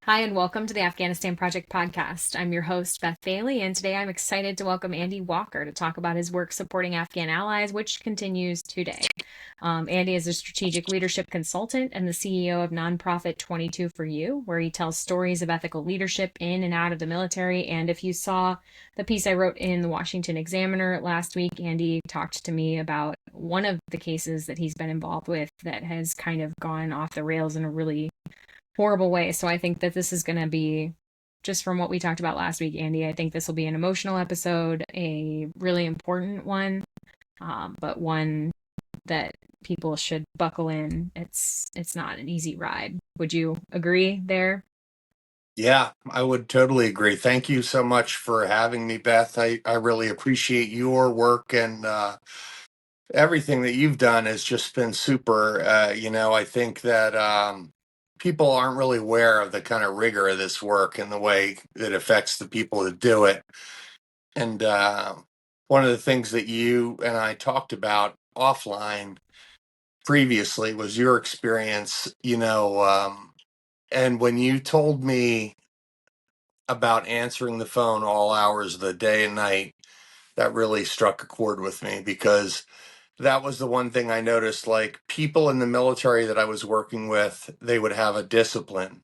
Hi, and welcome to the Afghanistan Project Podcast. I'm your host, Beth Bailey, and today I'm excited to welcome Andy Walker to talk about his work supporting Afghan allies, which continues today. Andy is a strategic leadership consultant and the CEO of nonprofit 22 for You, where he tells stories of ethical leadership in and out of the military. And if you saw the piece I wrote in the Washington Examiner last week, Andy talked to me about one of the cases that he's been involved with that has kind of gone off the rails in a really horrible way. So I think that this is going to be, just from what we talked about last week, Andy, I think this will be an emotional episode, a really important one, but one that people should buckle in. It's not an easy ride. Would you agree there? Yeah, I would totally agree. Thank you so much for having me, Beth. I really appreciate your work and everything that you've done has just been super. I think that people aren't really aware of the kind of rigor of this work and the way it affects the people that do it. And one of the things that you and I talked about offline previously was your experience, and when you told me about answering the phone all hours of the day and night, that really struck a chord with me because that was the one thing I noticed. Like people in the military that I was working with, they would have a discipline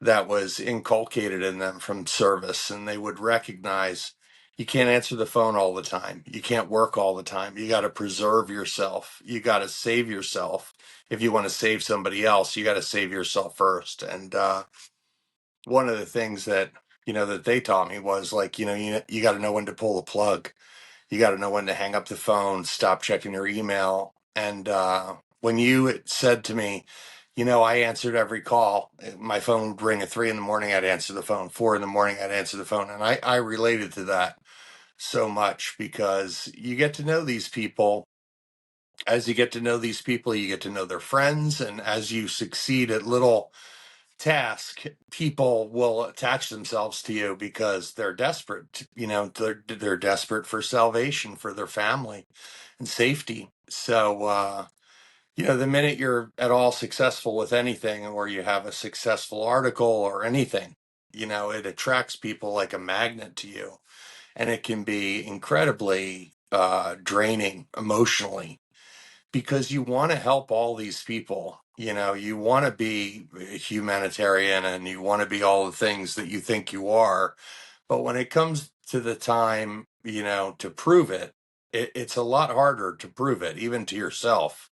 that was inculcated in them from service, and they would recognize you can't answer the phone all the time. You can't work all the time. You got to preserve yourself. You got to save yourself. If you want to save somebody else, you got to save yourself first. And one of the things that that they taught me was like you got to know when to pull the plug. You got to know when to hang up the phone, stop checking your email. And when you said to me, I answered every call. My phone would ring at 3 in the morning, I'd answer the phone. 4 in the morning, I'd answer the phone. And I related to that so much because you get to know these people. As you get to know these people, you get to know their friends. And as you succeed at little task, people will attach themselves to you because they're desperate. They're desperate for salvation for their family and safety. So the minute you're at all successful with anything, or you have a successful article or anything, it attracts people like a magnet to you, and it can be incredibly draining emotionally because you want to help all these people. You want to be humanitarian and you want to be all the things that you think you are. But when it comes to the time, to prove it's a lot harder to prove it, even to yourself,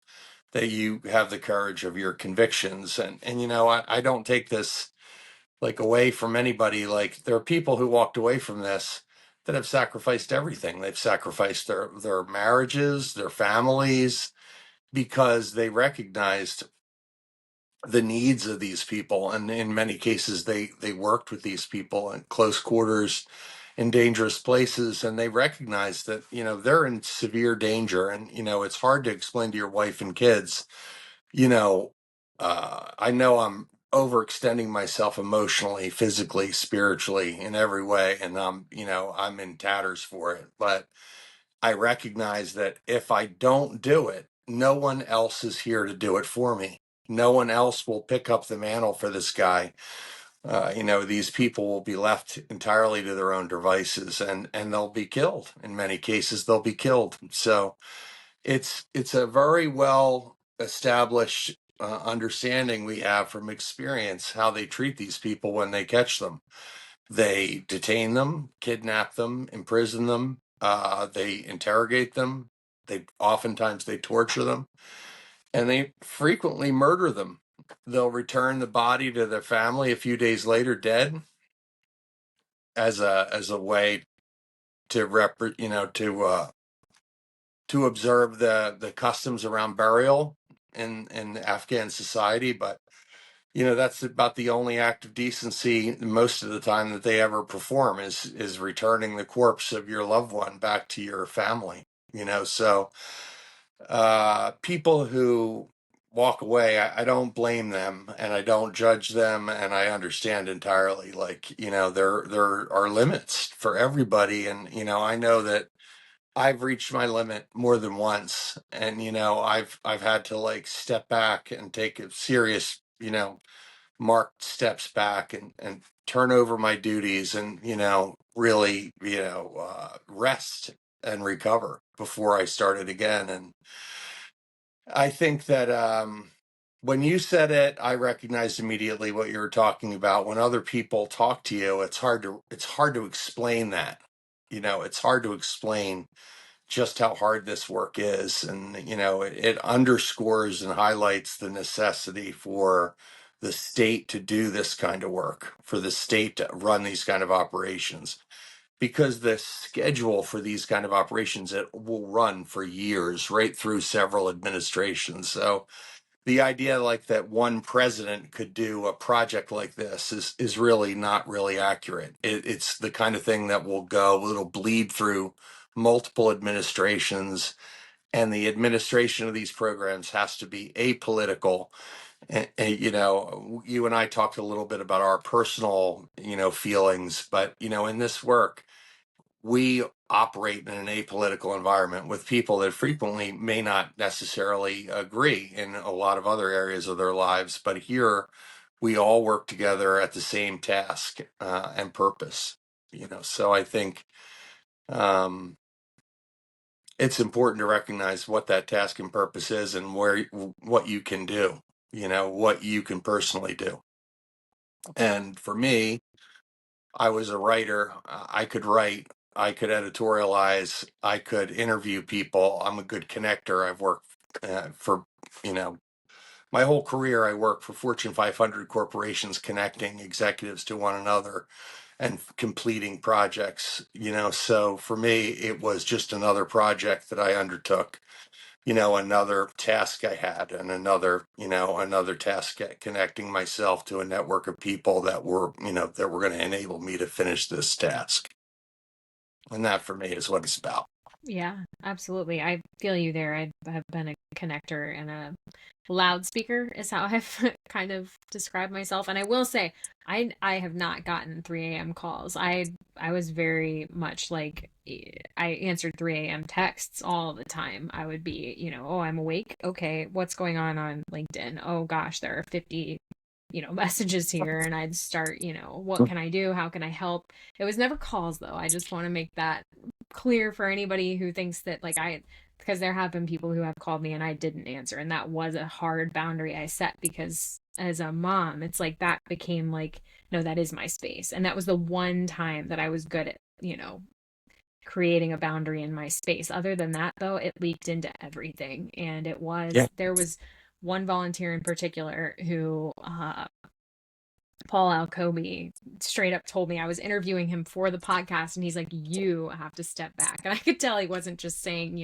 that you have the courage of your convictions. I don't take this like away from anybody. Like there are people who walked away from this that have sacrificed everything. They've sacrificed their marriages, their families, because they recognized the needs of these people, and in many cases they worked with these people in close quarters in dangerous places, and they recognized that they're in severe danger. And it's hard to explain to your wife and kids. you know I know I'm overextending myself emotionally, physically, spiritually, in every way, and I'm in tatters for it, but I recognize that if I don't do it, no one else is here to do it for me. No one else will pick up the mantle for this guy. These people will be left entirely to their own devices, and they'll be killed. In many cases, they'll be killed. So it's a very well established understanding we have from experience how they treat these people when they catch them. They detain them, kidnap them, imprison them. They interrogate them. They torture them, and they frequently murder them. They'll return the body to their family a few days later, dead, as a way to to observe the customs around burial in Afghan society. But that's about the only act of decency most of the time that they ever perform is returning the corpse of your loved one back to your family. So people who walk away, I don't blame them and I don't judge them, and I understand entirely. Like there are limits for everybody, and I know that I've reached my limit more than once, and I've had to like step back and take a serious mark steps back and turn over my duties and, really, rest and recover before I started again. And I think that when you said it, I recognized immediately what you were talking about. When other people talk to you, it's hard to explain that. It's hard to explain just how hard this work is, and it underscores and highlights the necessity for the state to do this kind of work, for the state to run these kind of operations, because the schedule for these kind of operations, it will run for years, right through several administrations. So the idea like that one president could do a project like this is really not really accurate. It's the kind of thing that it'll bleed through multiple administrations, and the administration of these programs has to be apolitical. And, you and I talked a little bit about our personal, feelings, but, in this work, we operate in an apolitical environment with people that frequently may not necessarily agree in a lot of other areas of their lives. But here, we all work together at the same task and purpose. So I think um, it's important to recognize what that task and purpose is, and what you can do. What you can personally do. And for me, I was a writer. I could write. I could editorialize. I could interview people. I'm a good connector. I've worked for, you know, my whole career. I worked for Fortune 500 corporations, connecting executives to one another and completing projects. So for me, it was just another project that I undertook. Another task I had, and another task at connecting myself to a network of people that were going to enable me to finish this task. And that for me is what it's about. Yeah, absolutely. I feel you there. I have been a connector and a loudspeaker is how I've kind of described myself. And I will say, I have not gotten 3 a.m. calls. I was very much like I answered 3 a.m. texts all the time. I would be, oh, I'm awake. Okay, what's going on LinkedIn? Oh gosh, there are 50 messages here, and I'd start, what can I do? How can I help? It was never calls though. I just want to make that clear for anybody who thinks that because there have been people who have called me and I didn't answer, and that was a hard boundary I set, because as a mom, it's like that became like, no, that is my space. And that was the one time that I was good at, creating a boundary in my space. Other than that though, it leaked into everything. And Yeah. there was one volunteer in particular who Paul Alcobe straight up told me, I was interviewing him for the podcast, and he's like, you have to step back. And I could tell he wasn't just saying,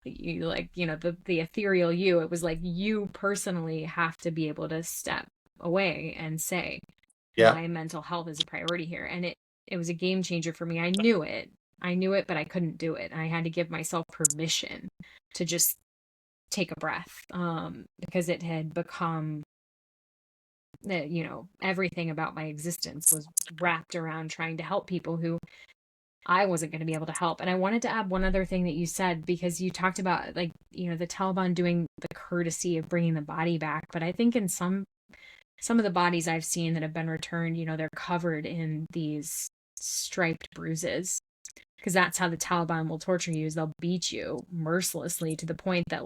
the ethereal you. It was like, you personally have to be able to step away and say, Yeah. my mental health is a priority here. And it was a game changer for me. I knew it, but I couldn't do it. I had to give myself permission to just take a breath, because it had become that, everything about my existence was wrapped around trying to help people who I wasn't going to be able to help. And I wanted to add one other thing that you said, because you talked about the Taliban doing the courtesy of bringing the body back. But I think in some of the bodies I've seen that have been returned, they're covered in these striped bruises, because that's how the Taliban will torture you. Is they'll beat you mercilessly, to the point that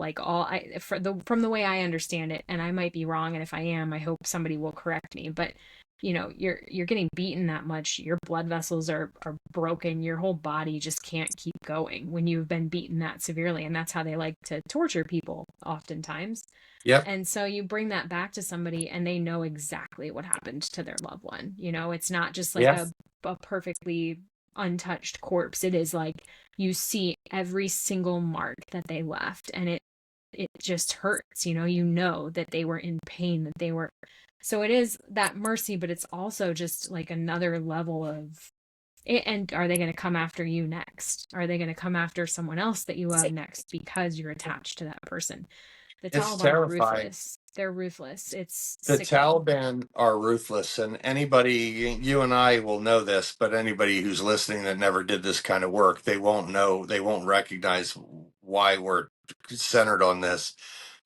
from the way I understand it, and I might be wrong, and if I am, I hope somebody will correct me, but you're getting beaten that much, your blood vessels are broken, your whole body just can't keep going when you've been beaten that severely, and that's how they like to torture people oftentimes. Yep. And so you bring that back to somebody and they know exactly what happened to their loved one. It's not just like Yeah. a perfectly untouched corpse. It is like you see every single mark that they left, and it just hurts. You know that they were in pain, that they were. So it is that mercy, but it's also just like another level of. And are they going to come after you next? Are they going to come after someone else that you love next, because you're attached to that person? The It's Taliban are terrifying. ruthless. They're ruthless. It's The sickening. Taliban are ruthless, and you and I will know this, but anybody who's listening that never did this kind of work, they won't recognize why we're centered on this.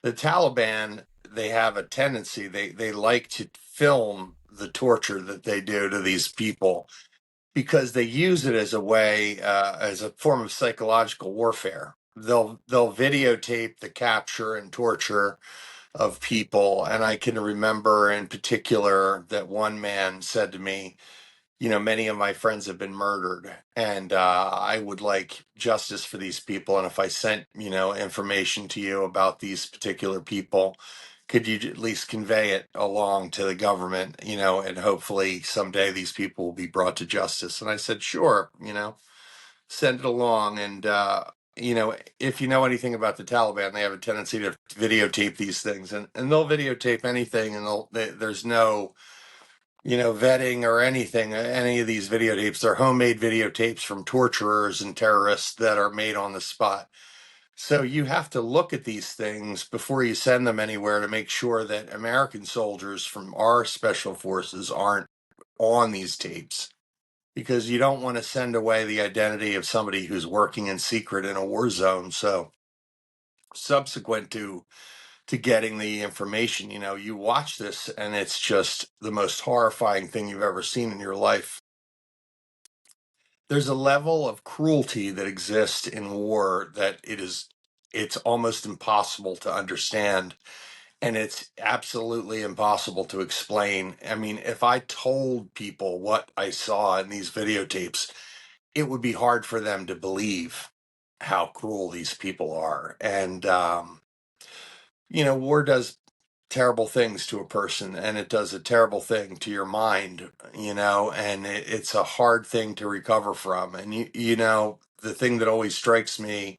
The Taliban, they have a tendency, they like to film the torture that they do to these people because they use it as a way, as a form of psychological warfare. They'll videotape the capture and torture of people, and I can remember in particular that one man said to me, many of my friends have been murdered, and I would like justice for these people. And if I sent, information to you about these particular people, could you at least convey it along to the government, and hopefully someday these people will be brought to justice? And I said, sure, send it along. And, if you know anything about the Taliban, they have a tendency to videotape these things, and they'll videotape anything, and there's no vetting or anything. Any of these videotapes, they're homemade videotapes from torturers and terrorists that are made on the spot. So you have to look at these things before you send them anywhere to make sure that American soldiers from our special forces aren't on these tapes, because you don't want to send away the identity of somebody who's working in secret in a war zone. So subsequent to getting the information, you watch this and it's just the most horrifying thing you've ever seen in your life. There's a level of cruelty that exists in war that it's almost impossible to understand, and it's absolutely impossible to explain. I mean, if I told people what I saw in these videotapes, it would be hard for them to believe how cruel these people are. And war does terrible things to a person, and it does a terrible thing to your mind, and it's a hard thing to recover from. And the thing that always strikes me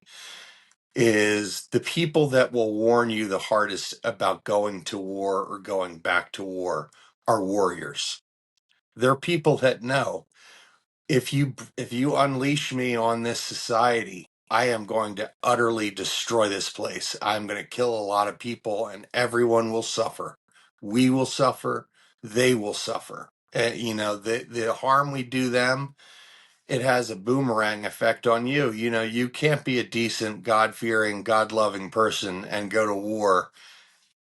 is the people that will warn you the hardest about going to war or going back to war are warriors. They're people that know, if you unleash me on this society, I am going to utterly destroy this place. I'm going to kill a lot of people, and everyone will suffer. We will suffer. They will suffer. And, the harm we do them, it has a boomerang effect on you. You can't be a decent, God-fearing, God-loving person and go to war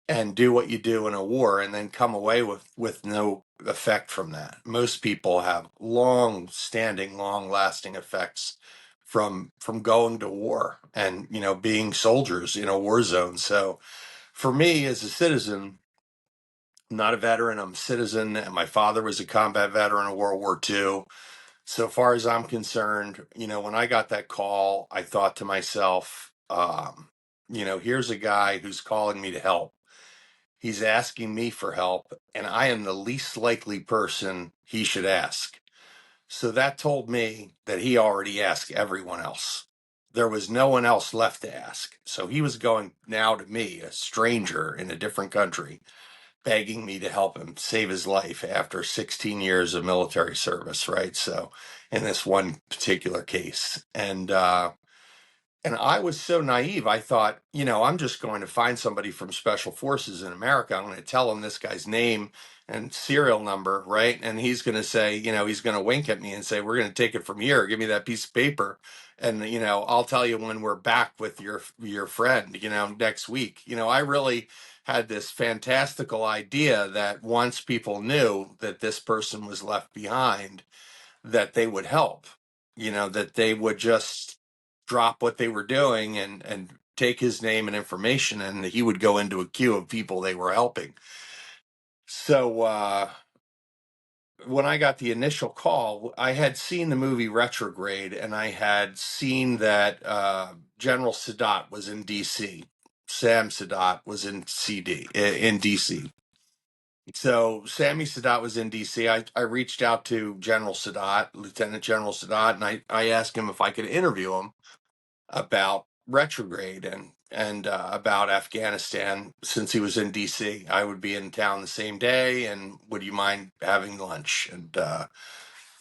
and do what you do in a war and then come away with no effect from that. Most people have long-standing, long-lasting effects from going to war and being soldiers in a war zone. So for me as a citizen, I'm not a veteran, I'm a citizen, and my father was a combat veteran of World War II. So far as I'm concerned, when I got that call, I thought to myself, here's a guy who's calling me to help. He's asking me for help, and I am the least likely person he should ask. So that told me that he already asked everyone else. There was no one else left to ask. So he was going now to me, a stranger in a different country, begging me to help him save his life after 16 years of military service, right? So in this one particular case. And I was so naive. I thought, I'm just going to find somebody from Special Forces in America. I'm going to tell him this guy's name and serial number, right? And he's going to say, he's going to wink at me and say, we're going to take it from here. Give me that piece of paper. And, I'll tell you when we're back with your friend, next week. I really had this fantastical idea that once people knew that this person was left behind, that they would help, that they would just drop what they were doing and take his name and information, and he would go into a queue of people they were helping. So when I got the initial call, I had seen the movie Retrograde, and I had seen that General Sadat was in DC. Sam Sadat was in DC. So Sammy Sadat was in DC. I reached out to General Sadat, Lieutenant General Sadat, and I asked him if I could interview him about Retrograde and about Afghanistan, since he was in DC. I would be in town the same day, and would you mind having lunch? And the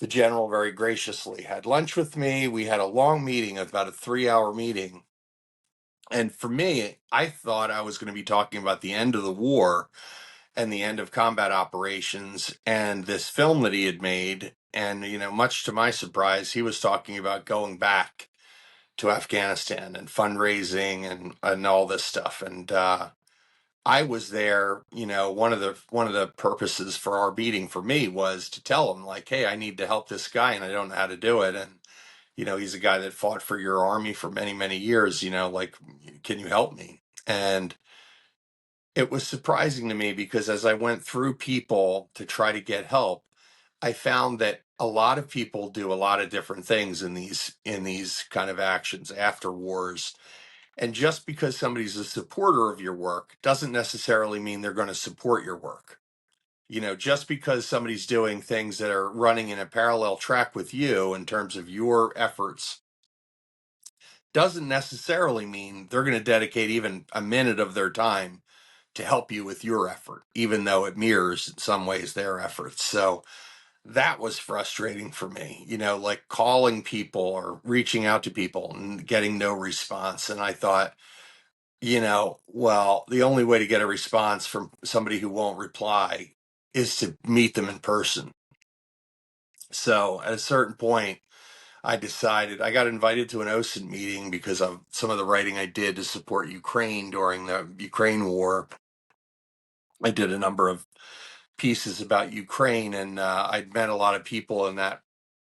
general very graciously had lunch with me. We had a long meeting, about a 3-hour meeting. And for me, I thought I was going to be talking about the end of the war and the end of combat operations and this film that he had made. And, much to my surprise, he was talking about going back to Afghanistan and fundraising and all this stuff. And I was there, one of the purposes for our meeting for me was to tell him like, hey, I need to help this guy and I don't know how to do it. And, he's a guy that fought for your army for many, many years, like, can you help me? And it was surprising to me because as I went through people to try to get help, I found that a lot of people do a lot of different things in these kind of actions after wars. And just because somebody's a supporter of your work doesn't necessarily mean they're going to support your work. Just because somebody's doing things that are running in a parallel track with you in terms of your efforts doesn't necessarily mean they're going to dedicate even a minute of their time to help you with your effort, even though it mirrors in some ways their efforts. So that was frustrating for me, like calling people or reaching out to people and getting no response. And I thought, well, the only way to get a response from somebody who won't reply is to meet them in person. So at a certain point, I decided I got invited to an OSINT meeting because of some of the writing I did to support Ukraine during the Ukraine war. I did a number of pieces about Ukraine, and I'd met a lot of people in that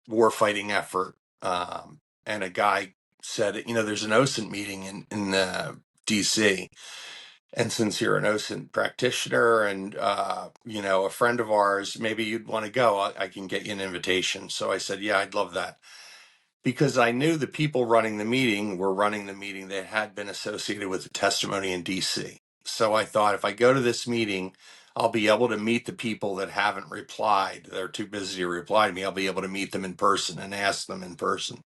war fighting effort. And a guy said, there's an OSINT meeting in DC. And since you're an OSINT practitioner and, a friend of ours, maybe you'd want to go. I can get you an invitation. So I said, yeah, I'd love that. Because I knew the people running the meeting were running the meeting that had been associated with the testimony in DC. So I thought if I go to this meeting, I'll be able to meet the people that haven't replied. They're too busy to reply to me. I'll be able to meet them in person and ask them in person.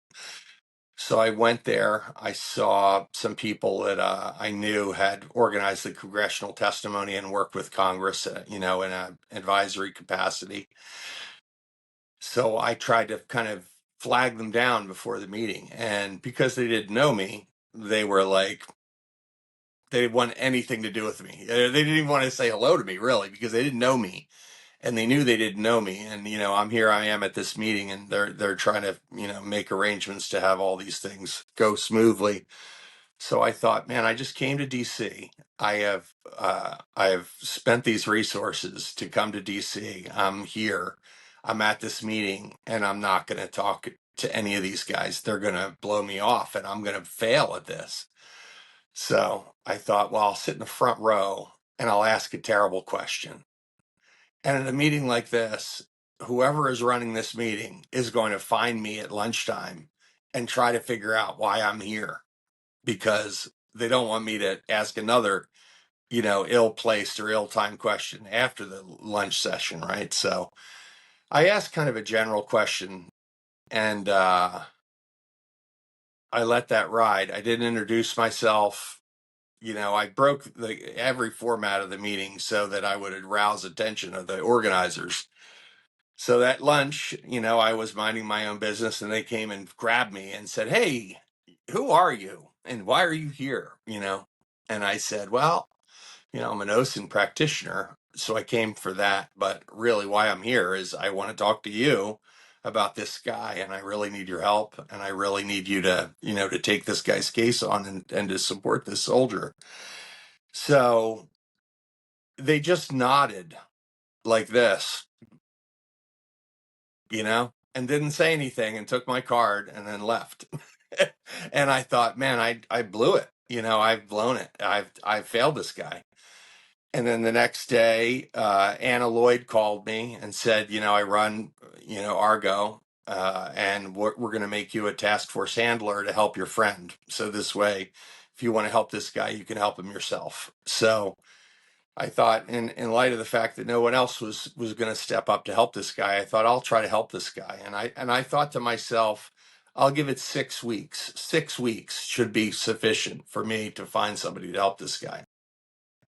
So I went there. I saw some people that I knew had organized the congressional testimony and worked with Congress, in an advisory capacity. So I tried to kind of flag them down before the meeting. And because they didn't know me, they were like, they didn't want anything to do with me. They didn't even want to say hello to me, really, because they didn't know me. And they knew they didn't know me. And, I am at this meeting and they're trying to, make arrangements to have all these things go smoothly. So I thought, man, I just came to DC. I have spent these resources to come to DC. I'm here. I'm at this meeting, and I'm not going to talk to any of these guys. They're going to blow me off, and I'm going to fail at this. So I thought, well, I'll sit in the front row and I'll ask a terrible question. And at a meeting like this, whoever is running this meeting is going to find me at lunchtime and try to figure out why I'm here because they don't want me to ask another, ill-placed or ill-timed question after the lunch session, right? So I asked kind of a general question and I let that ride. I didn't introduce myself. I broke every format of the meeting so that I would arouse attention of the organizers. So that lunch, I was minding my own business and they came and grabbed me and said, hey, who are you? And why are you here? And I said, well, I'm an OSINT practitioner. So I came for that. But really why I'm here is I want to talk to you about this guy and I really need your help. And I really need you to take this guy's case on and to support this soldier. So they just nodded like this, and didn't say anything and took my card and then left. And I thought, man, I blew it. I've blown it. I've failed this guy. And then the next day, Anna Lloyd called me and said, I run, Argo, and we're going to make you a task force handler to help your friend. So this way, if you want to help this guy, you can help him yourself. So I thought, in light of the fact that no one else was going to step up to help this guy, I thought I'll try to help this guy. And I thought to myself, I'll give it 6 weeks. 6 weeks should be sufficient for me to find somebody to help this guy.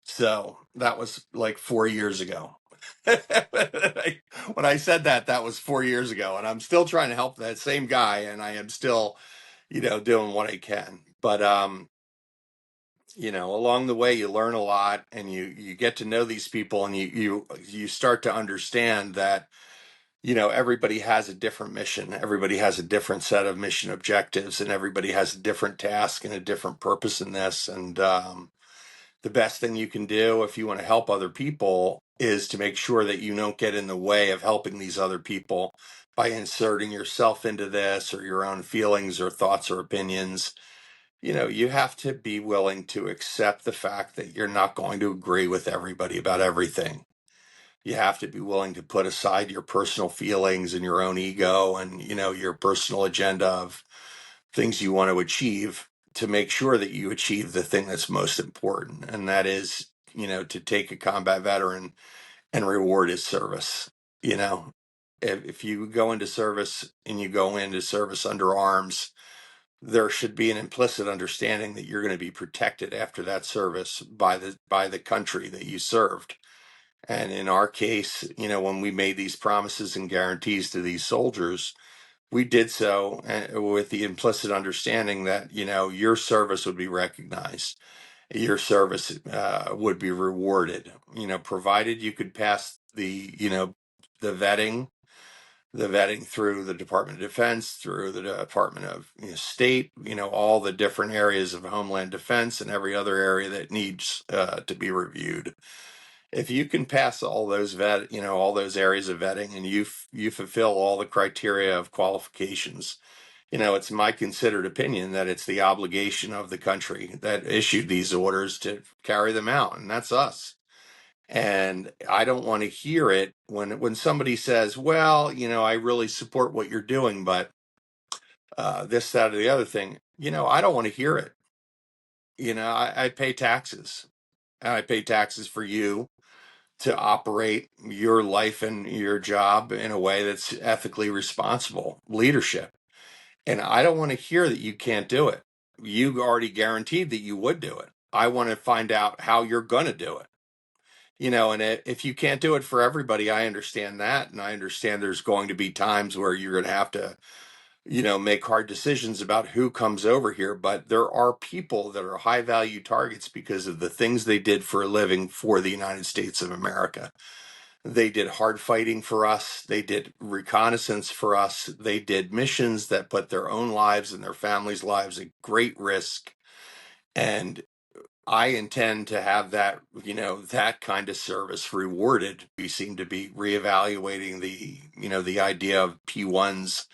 So that was like 4 years ago. When I said that, that was 4 years ago, and I'm still trying to help that same guy, and I am still, doing what I can. But along the way you learn a lot and you get to know these people and you start to understand that everybody has a different mission, everybody has a different set of mission objectives, and everybody has a different task and a different purpose in this. And the best thing you can do if you want to help other people is to make sure that you don't get in the way of helping these other people by inserting yourself into this or your own feelings or thoughts or opinions. You have to be willing to accept the fact that you're not going to agree with everybody about everything. You have to be willing to put aside your personal feelings and your own ego and, your personal agenda of things you want to achieve to make sure that you achieve the thing that's most important. And that is, to take a combat veteran and reward his service. If you go into service and you go into service under arms, there should be an implicit understanding that you're going to be protected after that service by the country that you served. And in our case, when we made these promises and guarantees to these soldiers, we did so with the implicit understanding that, your service would be recognized. Your service would be rewarded, provided you could pass the vetting, the vetting through the Department of Defense, through the Department of State, all the different areas of Homeland Defense and every other area that needs to be reviewed. If you can pass all those all those areas of vetting, and you fulfill all the criteria of qualifications, it's my considered opinion that it's the obligation of the country that issued these orders to carry them out, and that's us. And I don't want to hear it when somebody says, well, I really support what you're doing, but this, that, or the other thing, I don't want to hear it. I pay taxes, and I pay taxes for you to operate your life and your job in a way that's ethically responsible leadership. And I don't want to hear that you can't do it. You already guaranteed that you would do it. I want to find out how you're going to do it. And if you can't do it for everybody, I understand that. And I understand there's going to be times where you're going to have to, make hard decisions about who comes over here. But there are people that are high value targets because of the things they did for a living for the United States of America. They did hard fighting for us. They did reconnaissance for us. They did missions that put their own lives and their families' lives at great risk. And I intend to have that, that kind of service rewarded. We seem to be reevaluating the idea of P1s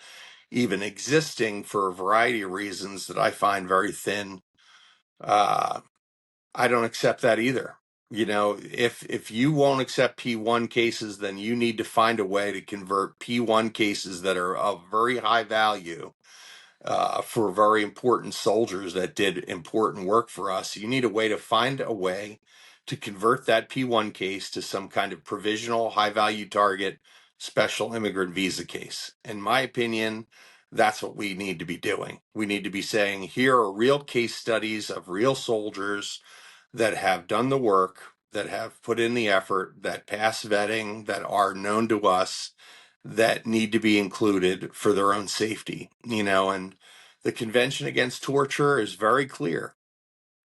even existing for a variety of reasons that I find very thin. I don't accept that either. If you won't accept P1 cases, then you need to find a way to convert P1 cases that are of very high value for very important soldiers that did important work for us. You need a way to find a way to convert that P1 case to some kind of provisional high value target special immigrant visa case. In my opinion, that's what we need to be doing. We need to be saying, here are real case studies of real soldiers that have done the work, that have put in the effort, that pass vetting, that are known to us, that need to be included for their own safety, and the Convention Against Torture is very clear.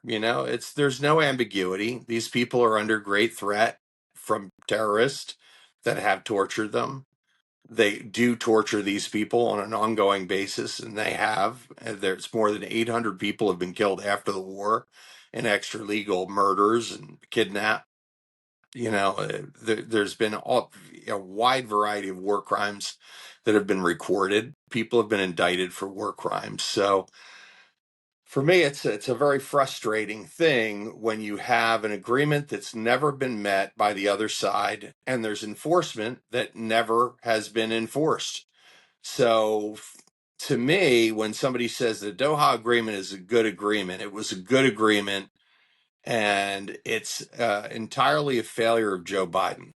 There's no ambiguity. These people are under great threat from terrorists that have tortured them. They do torture these people on an ongoing basis, and they have. And there's more than 800 people have been killed after the war in extralegal murders and kidnap. There's been a wide variety of war crimes that have been recorded. People have been indicted for war crimes. So for me, it's a very frustrating thing when you have an agreement that's never been met by the other side, and there's enforcement that never has been enforced. So to me, when somebody says the Doha Agreement is a good agreement, it was a good agreement, and it's entirely a failure of Joe Biden.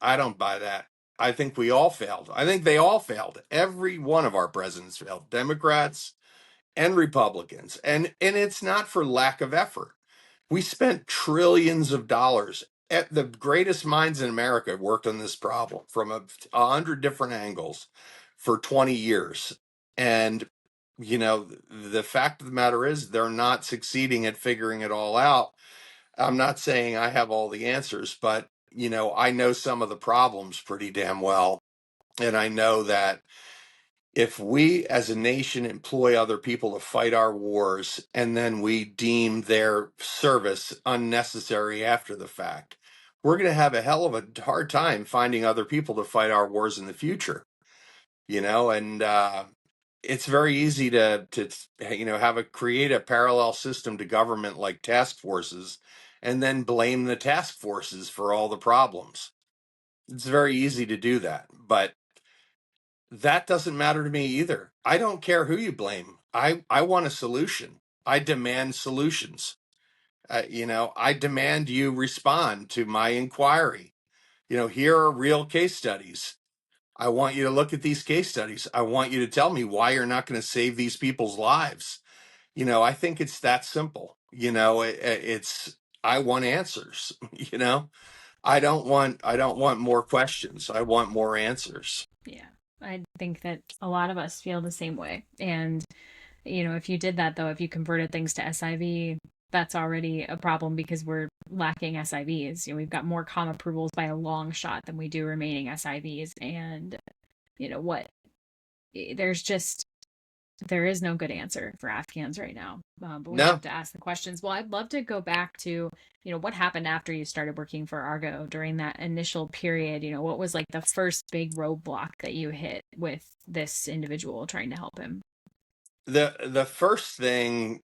I don't buy that. I think we all failed. I think they all failed. Every one of our presidents failed, Democrats and Republicans. And it's not for lack of effort. We spent trillions of dollars. The greatest minds in America worked on this problem from 100 different angles for 20 years. And, the fact of the matter is they're not succeeding at figuring it all out. I'm not saying I have all the answers, but, I know some of the problems pretty damn well. And I know that If we as a nation employ other people to fight our wars and then we deem their service unnecessary after the fact, we're going to have a hell of a hard time finding other people to fight our wars in the future, and it's very easy to create a parallel system to government like task forces and then blame the task forces for all the problems. It's very easy to do that, but that doesn't matter to me either. I don't care who you blame. I want a solution. I demand solutions. I demand you respond to my inquiry. Here are real case studies. I want you to look at these case studies. I want you to tell me why you're not going to save these people's lives. I think it's that simple. I want answers. I don't want more questions. I want more answers. Yeah. I think that a lot of us feel the same way. And, if you did that, though, if you converted things to SIV, that's already a problem because we're lacking SIVs. We've got more COM approvals by a long shot than we do remaining SIVs. And, what there's just there is no good answer for Afghans right now. But we No, have to ask the questions. Well, I'd love to go back to, what happened after you started working for Argo during that initial period. What was like the first big roadblock that you hit with this individual trying to help him? the first thing,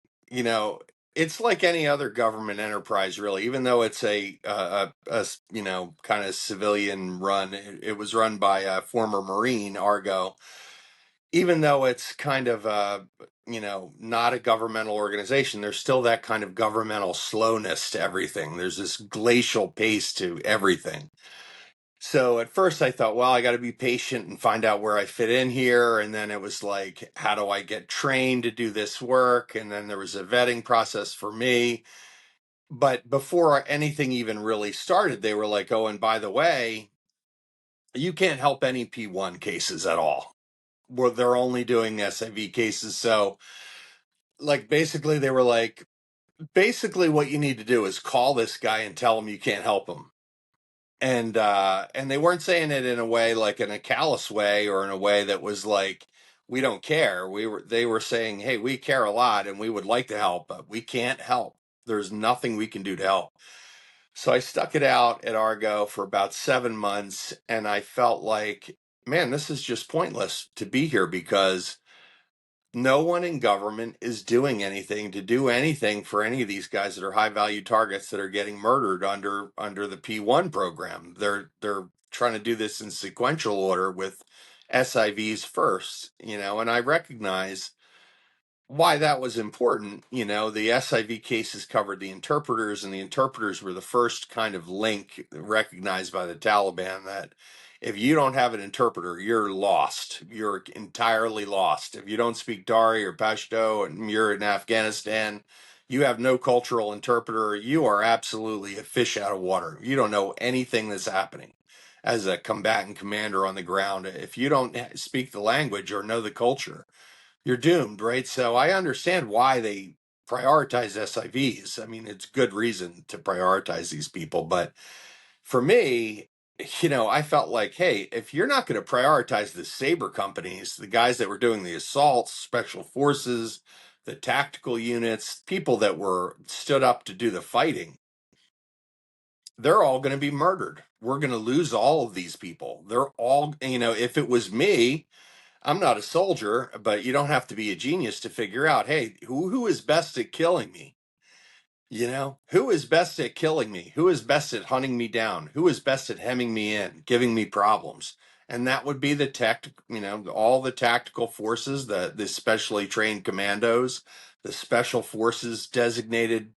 it's like any other government enterprise, really. Even though it's a kind of civilian run, it was run by a former Marine, Argo. Even though it's kind of not a governmental organization, there's still that kind of governmental slowness to everything. There's this glacial pace to everything. So at first I thought, well, I got to be patient and find out where I fit in here. And then it was like, how do I get trained to do this work? And then there was a vetting process for me. But before anything even really started, they were like, oh, and by the way, you can't help any P1 cases at all. Where they're only doing SIV cases. So, like, basically, they were like, basically, what you need to do is call this guy and tell him you can't help him. And they weren't saying it in a way like in a callous way or in a way that was like, we don't care. They were saying, hey, we care a lot and we would like to help, but we can't help. There's nothing we can do to help. So I stuck it out at Argo for about 7 months, and I felt like, man, this is just pointless to be here because no one in government is doing anything to do anything for any of these guys that are high value targets that are getting murdered under the P1 program. They're trying to do this in sequential order with SIVs first, and I recognize why that was important. The SIV cases covered the interpreters, and the interpreters were the first kind of link recognized by the Taliban that if you don't have an interpreter, you're lost. You're entirely lost. If you don't speak Dari or Pashto and you're in Afghanistan, you have no cultural interpreter. You are absolutely a fish out of water. You don't know anything that's happening as a combatant commander on the ground. If you don't speak the language or know the culture, you're doomed, right? So I understand why they prioritize SIVs. I mean, it's good reason to prioritize these people. But for me, I felt like, hey, if you're not going to prioritize the saber companies, the guys that were doing the assaults, special forces, the tactical units, people that were stood up to do the fighting, they're all going to be murdered. We're going to lose all of these people. They're all, if it was me, I'm not a soldier, but you don't have to be a genius to figure out, hey, who is best at killing me? Who is best at killing me? Who is best at hunting me down? Who is best at hemming me in, giving me problems? And that would be the all the tactical forces, the specially trained commandos, the special forces designated,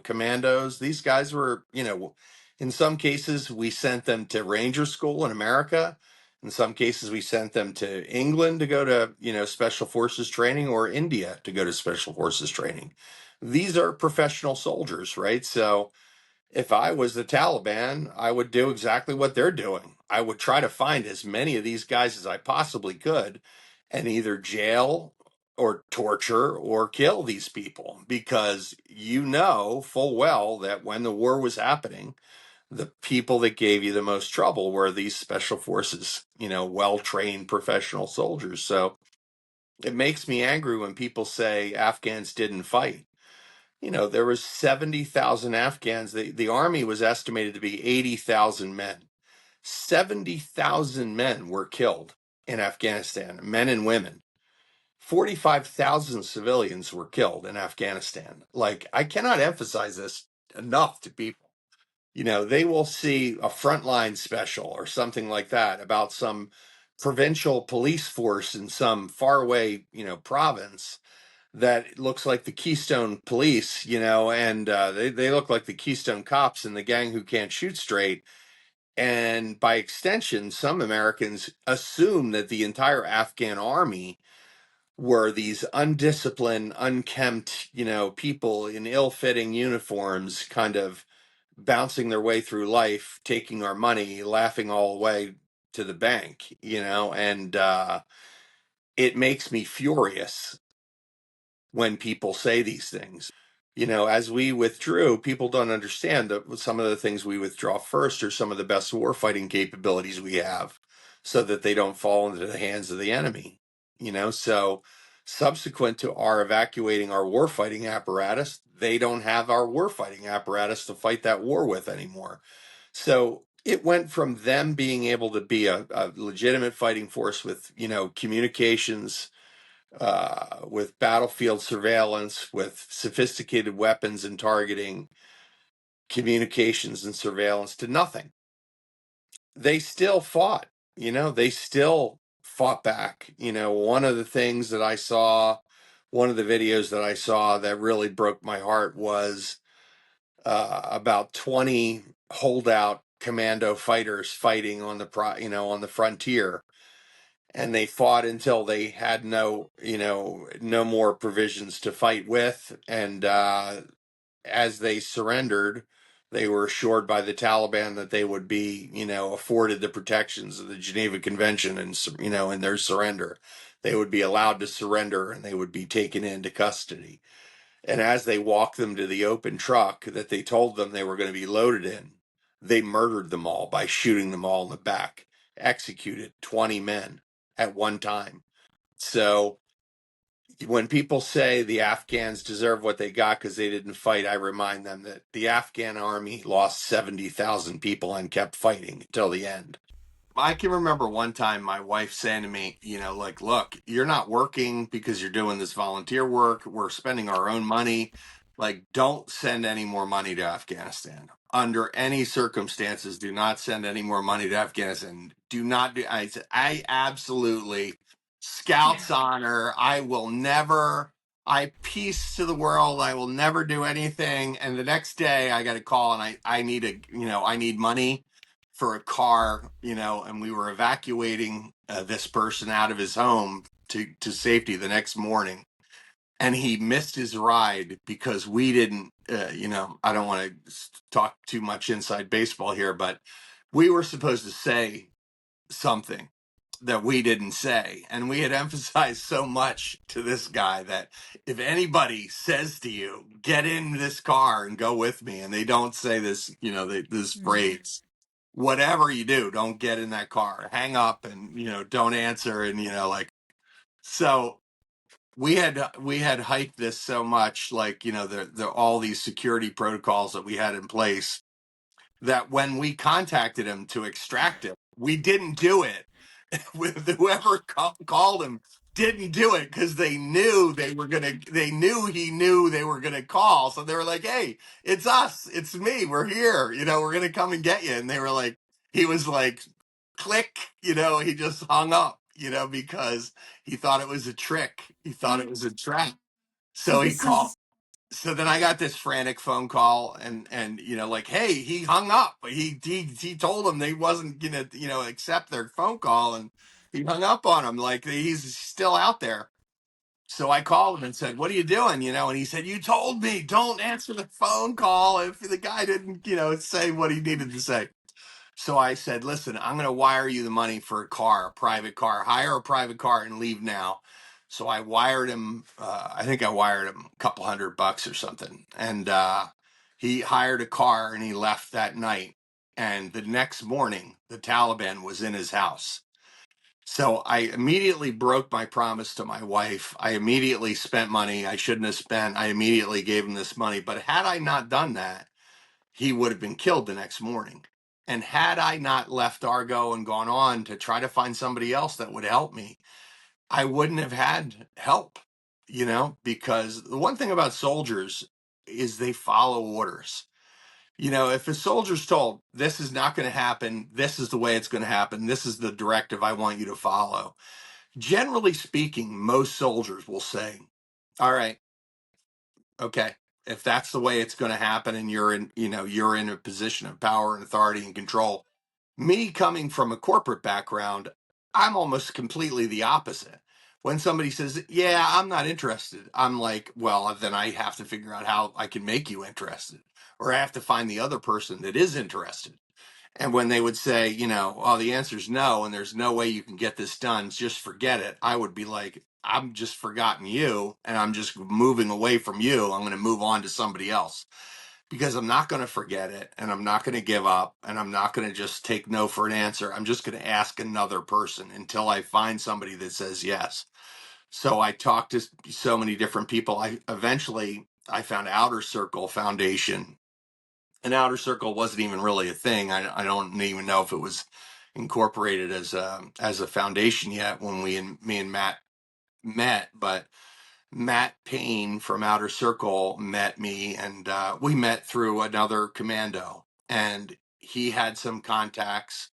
commandos. These guys were, in some cases, we sent them to Ranger School in America. In some cases, we sent them to England to go to, special forces training, or India to go to special forces training. These are professional soldiers, right? So if I was the Taliban, I would do exactly what they're doing. I would try to find as many of these guys as I possibly could and either jail or torture or kill these people, because full well that when the war was happening, the people that gave you the most trouble were these special forces, well trained professional soldiers. So It makes me angry when people say Afghans didn't fight. There was 70,000 Afghans. The army was estimated to be 80,000 men. 70,000 men were killed in Afghanistan, men and women. 45,000 civilians were killed in Afghanistan. Like, I cannot emphasize this enough to people. They will see a frontline special or something like that about some provincial police force in some faraway, province that looks like the Keystone Police, and they look like the Keystone Cops and the gang who can't shoot straight. And by extension, some Americans assume that the entire Afghan army were these undisciplined, unkempt, people in ill-fitting uniforms, kind of bouncing their way through life, taking our money, laughing all the way to the bank, and it makes me furious when people say these things. As we withdrew, people don't understand that some of the things we withdraw first are some of the best warfighting capabilities we have so that they don't fall into the hands of the enemy. So subsequent to our evacuating our warfighting apparatus, they don't have our warfighting apparatus to fight that war with anymore. So it went from them being able to be a legitimate fighting force with, communications, with battlefield surveillance, with sophisticated weapons and targeting, communications and surveillance, to nothing. They still fought, they still fought back. One of the things that I saw, one of the videos that I saw that really broke my heart was about 20 holdout commando fighters fighting on on the frontier, and they fought until they had no more provisions to fight with. And as they surrendered, they were assured by the Taliban that they would be, afforded the protections of the Geneva Convention, and, in their surrender, they would be allowed to surrender and they would be taken into custody. And as they walked them to the open truck that they told them they were going to be loaded in, they murdered them all by shooting them all in the back, executed 20 men at one time. So when people say the Afghans deserve what they got because they didn't fight, I remind them that the Afghan army lost 70,000 people and kept fighting until the end. I can remember one time my wife saying to me, like, look, you're not working because you're doing this volunteer work. We're spending our own money. Like, don't send any more money to Afghanistan. Under any circumstances, do not send any more money to Afghanistan. Do not do. I said, I absolutely, Scouts honor. I will never. I peace to the world. I will never do anything. And the next day, I got a call, and I need I need money for a car, and we were evacuating this person out of his home to safety the next morning. And he missed his ride because we didn't, I don't want to talk too much inside baseball here, but we were supposed to say something that we didn't say. And we had emphasized so much to this guy that if anybody says to you, get in this car and go with me, and they don't say this, this phrase, whatever you do, don't get in that car, hang up, and don't answer. And so we had hyped this so much, like, the all these security protocols that we had in place, that when we contacted him to extract him, we didn't do it. With whoever called him, didn't do it because they knew he knew they were gonna call. So they were like, hey, it's us, it's me, we're here, we're gonna come and get you. And they were like, he was like, click, he just hung up, because he thought it was a trick, he thought it was a trap. So So he this called. is So then I got this frantic phone call, and like, hey, he hung up. He told them they wasn't gonna accept their phone call, and he hung up on them, like he's still out there. So I called him and said, what are you doing? And he said, you told me don't answer the phone call if the guy didn't say what he needed to say. So I said, listen, I'm going to wire you the money for a car, a private car. Hire a private car and leave now. So I wired him. I think I wired him a couple $100 or something. And he hired a car and he left that night. And the next morning, the Taliban was in his house. So I immediately broke my promise to my wife. I immediately spent money I shouldn't have spent. I immediately gave him this money. But had I not done that, he would have been killed the next morning. And had I not left Argo and gone on to try to find somebody else that would help me, I wouldn't have had help, because the one thing about soldiers is they follow orders. If a soldier's told, this is not going to happen, this is the way it's going to happen, this is the directive I want you to follow. Generally speaking, most soldiers will say, all right, okay, if that's the way it's going to happen and you're in a position of power and authority and control. Me coming from a corporate background, I'm almost completely the opposite. When somebody says, yeah, I'm not interested, I'm like, well, then I have to figure out how I can make you interested, or I have to find the other person that is interested. And when they would say, oh, the answer is no, and there's no way you can get this done, just forget it, I would be like, I'm just forgotten you, and I'm just moving away from you. I'm going to move on to somebody else because I'm not going to forget it, and I'm not going to give up, and I'm not going to just take no for an answer. I'm just going to ask another person until I find somebody that says yes. So I talked to so many different people. I found Outer Circle Foundation. And Outer Circle wasn't even really a thing. I don't even know if it was incorporated as a foundation yet when me and Matt met. But Matt Payne from Outer Circle met me, and we met through another commando. And he had some contacts.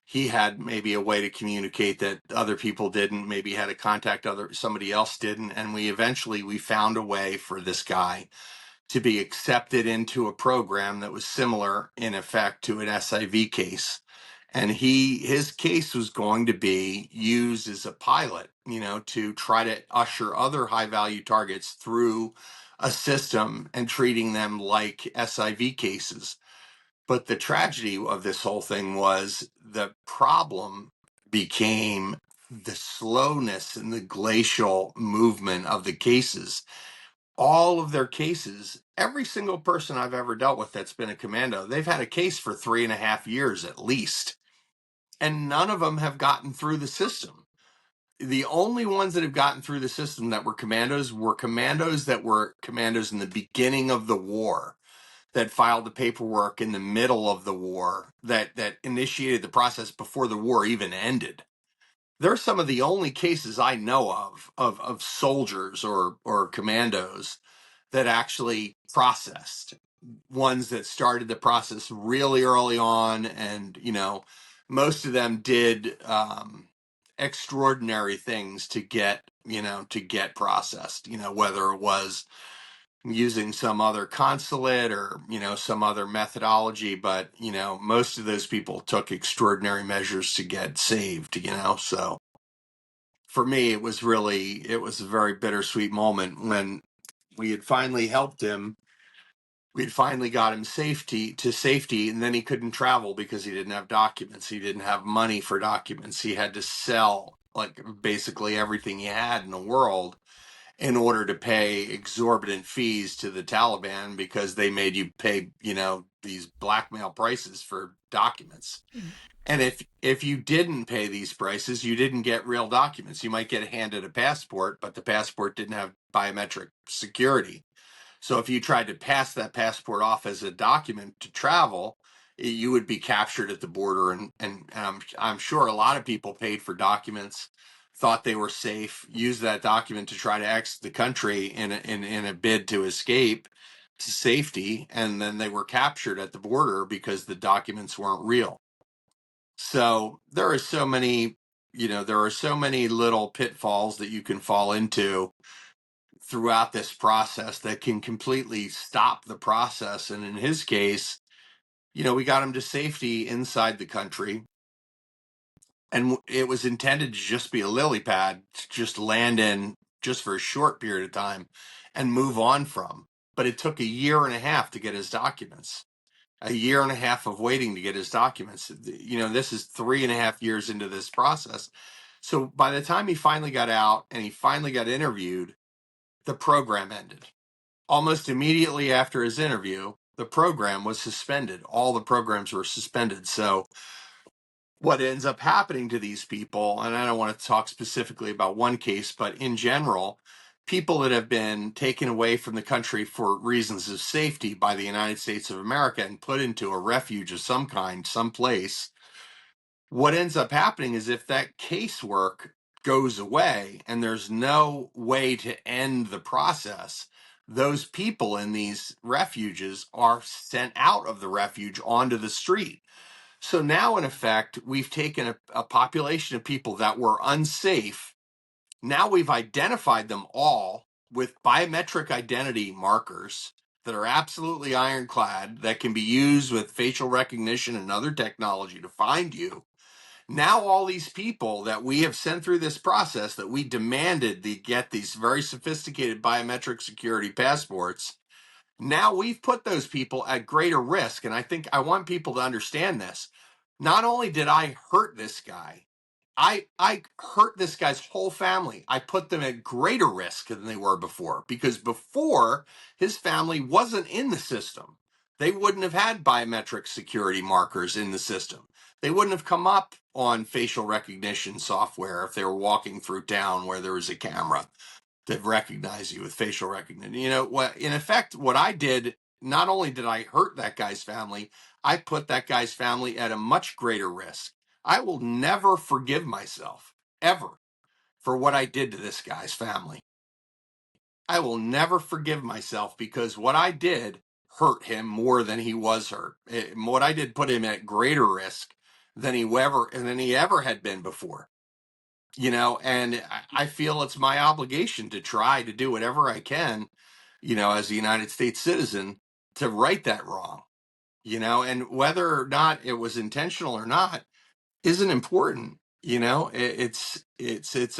He had maybe a way to communicate that other people didn't. Maybe had a contact somebody else didn't. And we found a way for this guy to be accepted into a program that was similar in effect to an SIV case. And his case was going to be used as a pilot, to try to usher other high value targets through a system and treating them like SIV cases. But the tragedy of this whole thing was the problem became the slowness and the glacial movement of the cases. All of their cases, every single person I've ever dealt with that's been a commando, they've had a case for 3.5 years at least. And none of them have gotten through the system. The only ones that have gotten through the system that were commandos that were commandos in the beginning of the war, that filed the paperwork in the middle of the war, that initiated the process before the war even ended. They're some of the only cases I know of soldiers or commandos that actually processed, ones that started the process really early on. And most of them did extraordinary things to get processed, whether it was using some other consulate or some other methodology. But most of those people took extraordinary measures to get saved. So for me, it was a very bittersweet moment when we had finally helped him. We'd finally got him to safety, and then he couldn't travel because he didn't have documents. He didn't have money for documents. He had to sell like basically everything he had in the world in order to pay exorbitant fees to the Taliban, because they made you pay, these blackmail prices for documents. And if you didn't pay these prices, you didn't get real documents. You might get handed a passport, but the passport didn't have biometric security. So if you tried to pass that passport off as a document to travel, you would be captured at the border. And I'm sure a lot of people paid for documents, thought they were safe, used that document to try to exit the country in a bid to escape to safety, and then they were captured at the border because the documents weren't real. So there are so many little pitfalls that you can fall into throughout this process that can completely stop the process. And in his case, we got him to safety inside the country. And it was intended to just be a lily pad to just land in just for a short period of time and move on from. But it took 1.5 years to get his documents. 1.5 years of waiting to get his documents. This is 3.5 years into this process. So by the time he finally got out and he finally got interviewed, the program ended. Almost immediately after his interview, the program was suspended. All the programs were suspended. So what ends up happening to these people, and I don't want to talk specifically about one case, but in general, people that have been taken away from the country for reasons of safety by the United States of America and put into a refuge of some kind, someplace, what ends up happening is if that casework goes away and there's no way to end the process, those people in these refuges are sent out of the refuge onto the street. So now, in effect, we've taken a population of people that were unsafe. Now we've identified them all with biometric identity markers that are absolutely ironclad, that can be used with facial recognition and other technology to find you. Now all these people that we have sent through this process, that we demanded to get these very sophisticated biometric security passports, now we've put those people at greater risk. And I think I want people to understand this. Not only did I hurt this guy, I hurt this guy's whole family. I put them at greater risk than they were before, because before, his family wasn't in the system. They wouldn't have had biometric security markers in the system. They wouldn't have come up on facial recognition software if they were walking through town where there was a camera that recognize you with facial recognition. You know what? In effect, what I did, not only did I hurt that guy's family, I put that guy's family at a much greater risk. I will never forgive myself, ever, for what I did to this guy's family. I will never forgive myself, because what I did hurt him more than he was hurt. What I did put him at greater risk than he ever had been before. And I feel it's my obligation to try to do whatever I can, as a United States citizen, to right that wrong. And whether or not it was intentional or not isn't important. It's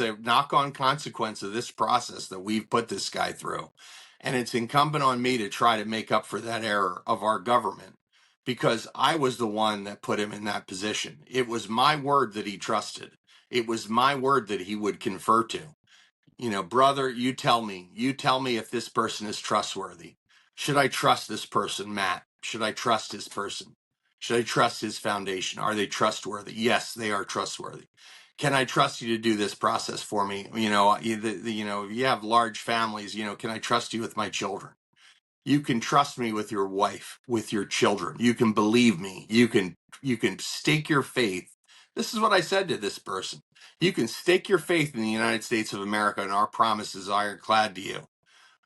a knock-on consequence of this process that we've put this guy through, and it's incumbent on me to try to make up for that error of our government, because I was the one that put him in that position. It was my word that he trusted. It was my word that he would confer to. Brother, you tell me if this person is trustworthy. Should I trust this person, Matt? Should I trust his person? Should I trust his foundation? Are they trustworthy? Yes, they are trustworthy. Can I trust you to do this process for me? You have large families, can I trust you with my children? You can trust me with your wife, with your children. You can believe me. You can stake your faith. This is what I said to this person. You can stake your faith in the United States of America, and our promise is ironclad to you.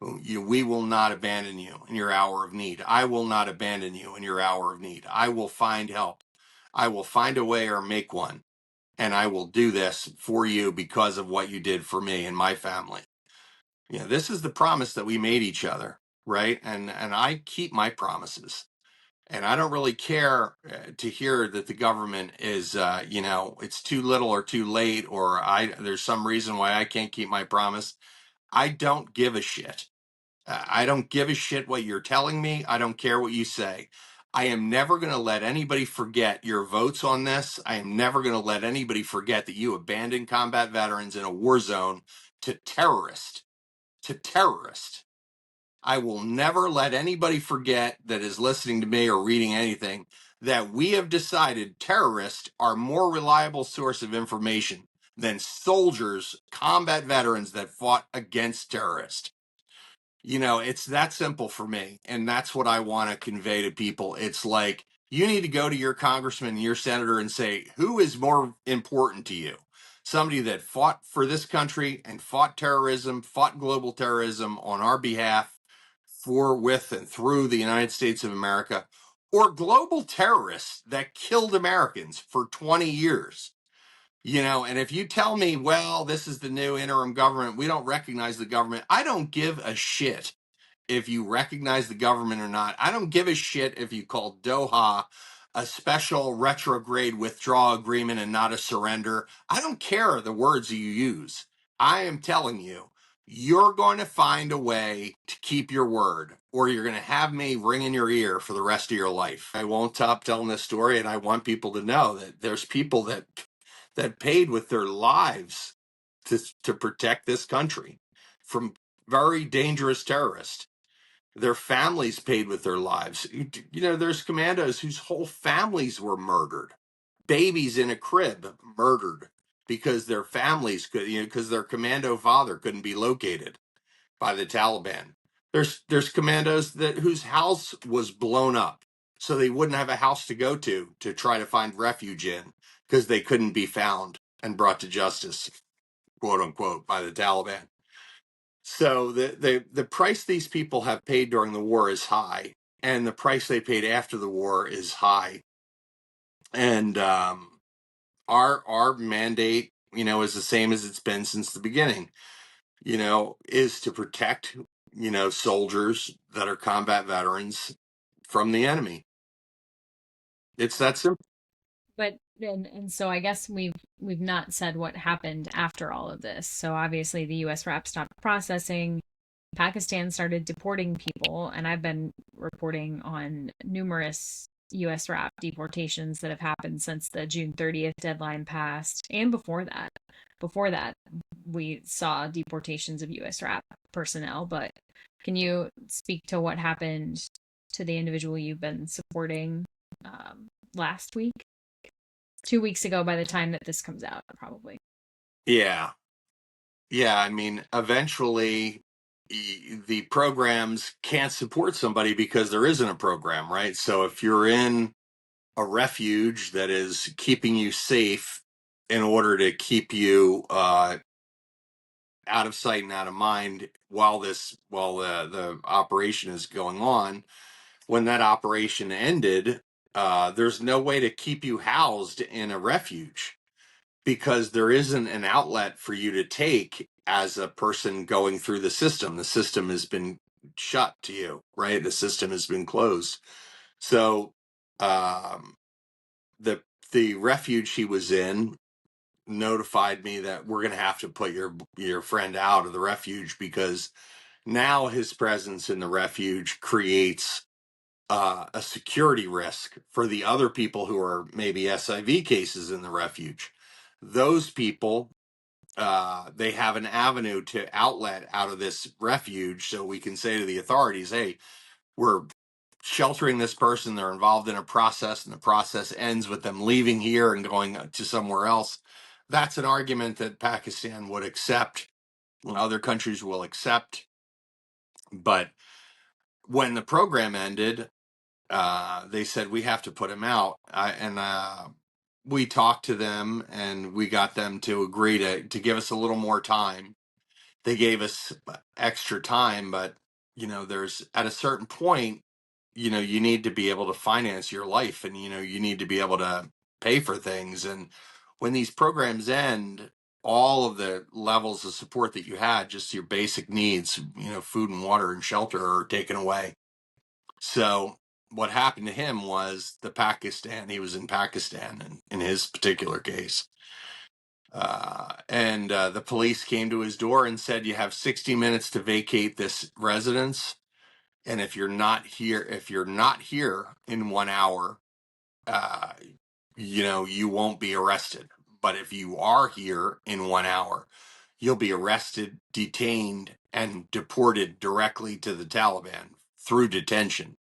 We will not abandon you in your hour of need. I will not abandon you in your hour of need. I will find help. I will find a way or make one. And I will do this for you because of what you did for me and my family. This is the promise that we made each other, right? And I keep my promises. And I don't really care to hear that the government is, it's too little or too late, or there's some reason why I can't keep my promise. I don't give a shit. I don't give a shit what you're telling me. I don't care what you say. I am never going to let anybody forget your votes on this. I am never going to let anybody forget that you abandoned combat veterans in a war zone to terrorists. To terrorists. I will never let anybody forget that is listening to me or reading anything that we have decided terrorists are a more reliable source of information than soldiers, combat veterans that fought against terrorists. It's that simple for me. And that's what I want to convey to people. It's like, you need to go to your congressman and your senator and say, who is more important to you? Somebody that fought for this country and fought terrorism, fought global terrorism on our behalf, for, with, and through the United States of America, or global terrorists that killed Americans for 20 years. And if you tell me, well, this is the new interim government, we don't recognize the government, I don't give a shit if you recognize the government or not. I don't give a shit if you call Doha a special retrograde withdrawal agreement and not a surrender. I don't care the words you use. I am telling you, you're going to find a way to keep your word, or you're going to have me ring in your ear for the rest of your life. I won't stop telling this story, and I want people to know that there's people that paid with their lives to protect this country from very dangerous terrorists. Their families paid with their lives. There's commandos whose whole families were murdered babies in a crib murdered because their families could, because their commando father couldn't be located by the Taliban. There's commandos whose house was blown up, so they wouldn't have a house to go to try to find refuge in because they couldn't be found and brought to justice, quote unquote, by the Taliban. So the price these people have paid during the war is high, and the price they paid after the war is high. And our mandate, is the same as it's been since the beginning. Is to protect, soldiers that are combat veterans from the enemy. It's that simple. But and so I guess we've not said what happened after all of this. So obviously the US RAP stopped processing. Pakistan started deporting people, and I've been reporting on numerous US RAP deportations that have happened since the June 30th deadline passed, and before that. Before that, we saw deportations of US RAP personnel, but can you speak to what happened to the individual you've been supporting last week? 2 weeks ago by the time that this comes out, probably. Yeah. I mean, eventually the programs can't support somebody because there isn't a program, right? So if you're in a refuge that is keeping you safe in order to keep you out of sight and out of mind while the operation is going on, when that operation ended, there's no way to keep you housed in a refuge because there isn't an outlet for you to take as a person going through the system. The system has been shut to you, right? The system has been closed. So um, the refuge he was in notified me that we're going to have to put your friend out of the refuge because now his presence in the refuge creates a security risk for the other people who are maybe SIV cases in the refuge. Those people, they have an avenue to outlet out of this refuge, so we can say to the authorities, hey, we're sheltering this person, they're involved in a process, and the process ends with them leaving here and going to somewhere else. That's an argument that Pakistan would accept, other countries will accept. But when the program ended, they said we have to put him out, and we talked to them and we got them to agree to give us a little more time. They gave us extra time, but there's at a certain point, you need to be able to finance your life, and you need to be able to pay for things. And when these programs end, all of the levels of support that you had, just your basic needs, food and water and shelter, are taken away. So what happened to him was he was in Pakistan in his particular case. And the police came to his door and said, you have 60 minutes to vacate this residence. And if you're not here in 1 hour, uh, you won't be arrested. But if you are here in 1 hour, you'll be arrested, detained, and deported directly to the Taliban through detention.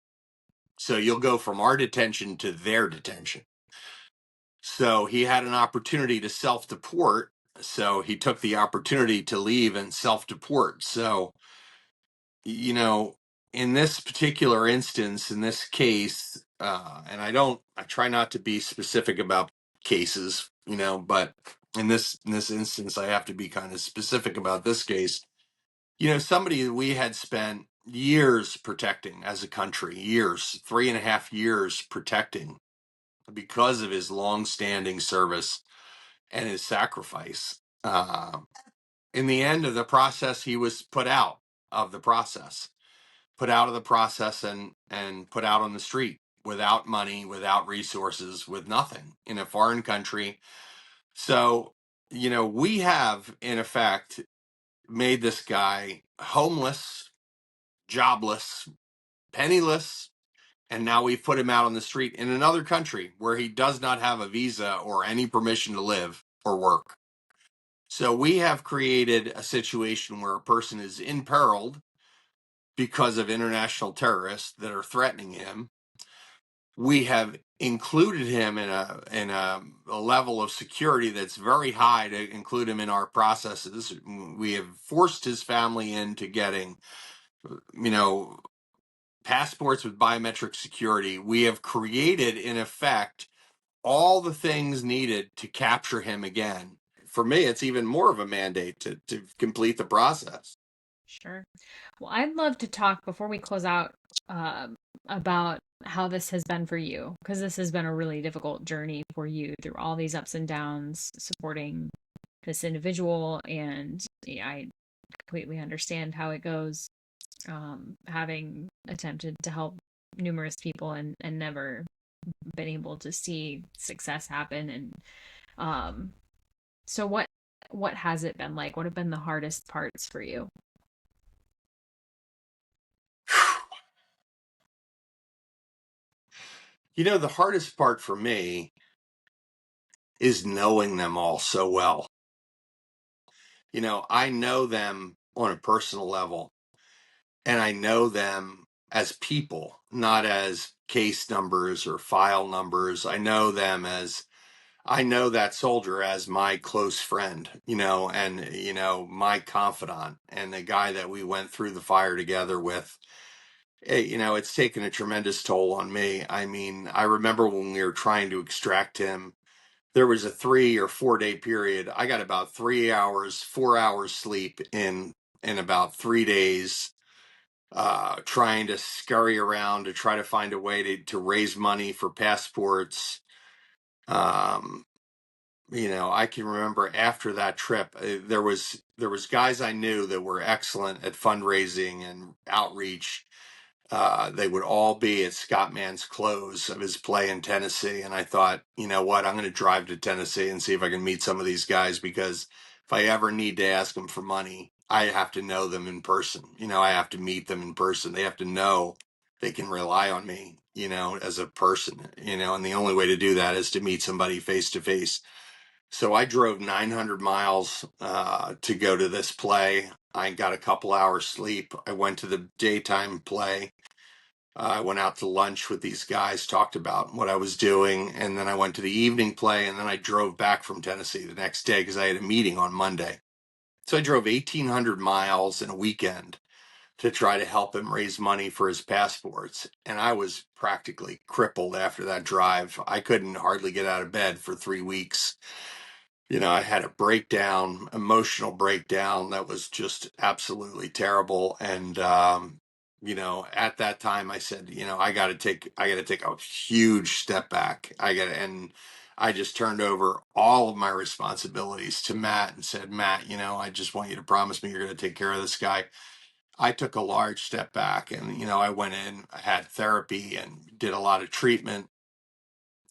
So you'll go from our detention to their detention. So he had an opportunity to self-deport. So he took the opportunity to leave and self-deport. So, in this particular instance, in this case, and I try not to be specific about cases, but in this instance, I have to be kind of specific about this case. Somebody that we had spent years protecting as a country, 3.5 years protecting because of his long-standing service and his sacrifice. In the end of the process, he was put out of the process, and put out on the street without money, without resources, with nothing in a foreign country. So, we have, in effect, made this guy homeless, jobless, penniless, and now we've put him out on the street in another country where he does not have a visa or any permission to live or work. So we have created a situation where a person is imperiled because of international terrorists that are threatening him. we have included him in a level of security that's very high to include him in our processes. We have forced his family into getting, passports with biometric security. We have created, in effect, all the things needed to capture him again. For me, it's even more of a mandate to complete the process. Sure. Well, I'd love to talk before we close out uh, about how this has been for you, because this has been a really difficult journey for you through all these ups and downs, supporting this individual. And yeah, I completely understand how it goes, having attempted to help numerous people and never been able to see success happen. And so what has it been like? What have been the hardest parts for you? The hardest part for me is knowing them all so well. I know them on a personal level, and I know them as people, not as case numbers or file numbers. I know that soldier as my close friend, and, my confidant, and the guy that we went through the fire together with. It's taken a tremendous toll on me. I mean, I remember when we were trying to extract him, there was a 3 or 4 day period. I got about 3 hours, 4 hours sleep in about 3 days, trying to scurry around to try to find a way to raise money for passports. Um, I can remember after that trip, there was guys I knew that were excellent at fundraising and outreach. They would all be at Scott Mann's close of his play in Tennessee. And I thought, you know what, I'm going to drive to Tennessee and see if I can meet some of these guys, because if I ever need to ask them for money, I have to know them in person. I have to meet them in person. They have to know they can rely on me, as a person, and the only way to do that is to meet somebody face to face. So I drove 900 miles to go to this play. I got a couple hours sleep. I went to the daytime play. I went out to lunch with these guys, talked about what I was doing, and then I went to the evening play, and then I drove back from Tennessee the next day because I had a meeting on Monday. So I drove 1,800 miles in a weekend to try to help him raise money for his passports. And I was practically crippled after that drive. I couldn't hardly get out of bed for 3 weeks. I had a breakdown, emotional breakdown that was just absolutely terrible. And, at that time I said, I got to take a huge step back. And I just turned over all of my responsibilities to Matt and said, Matt, I just want you to promise me you're going to take care of this guy. I took a large step back, and, I went in, I had therapy and did a lot of treatment.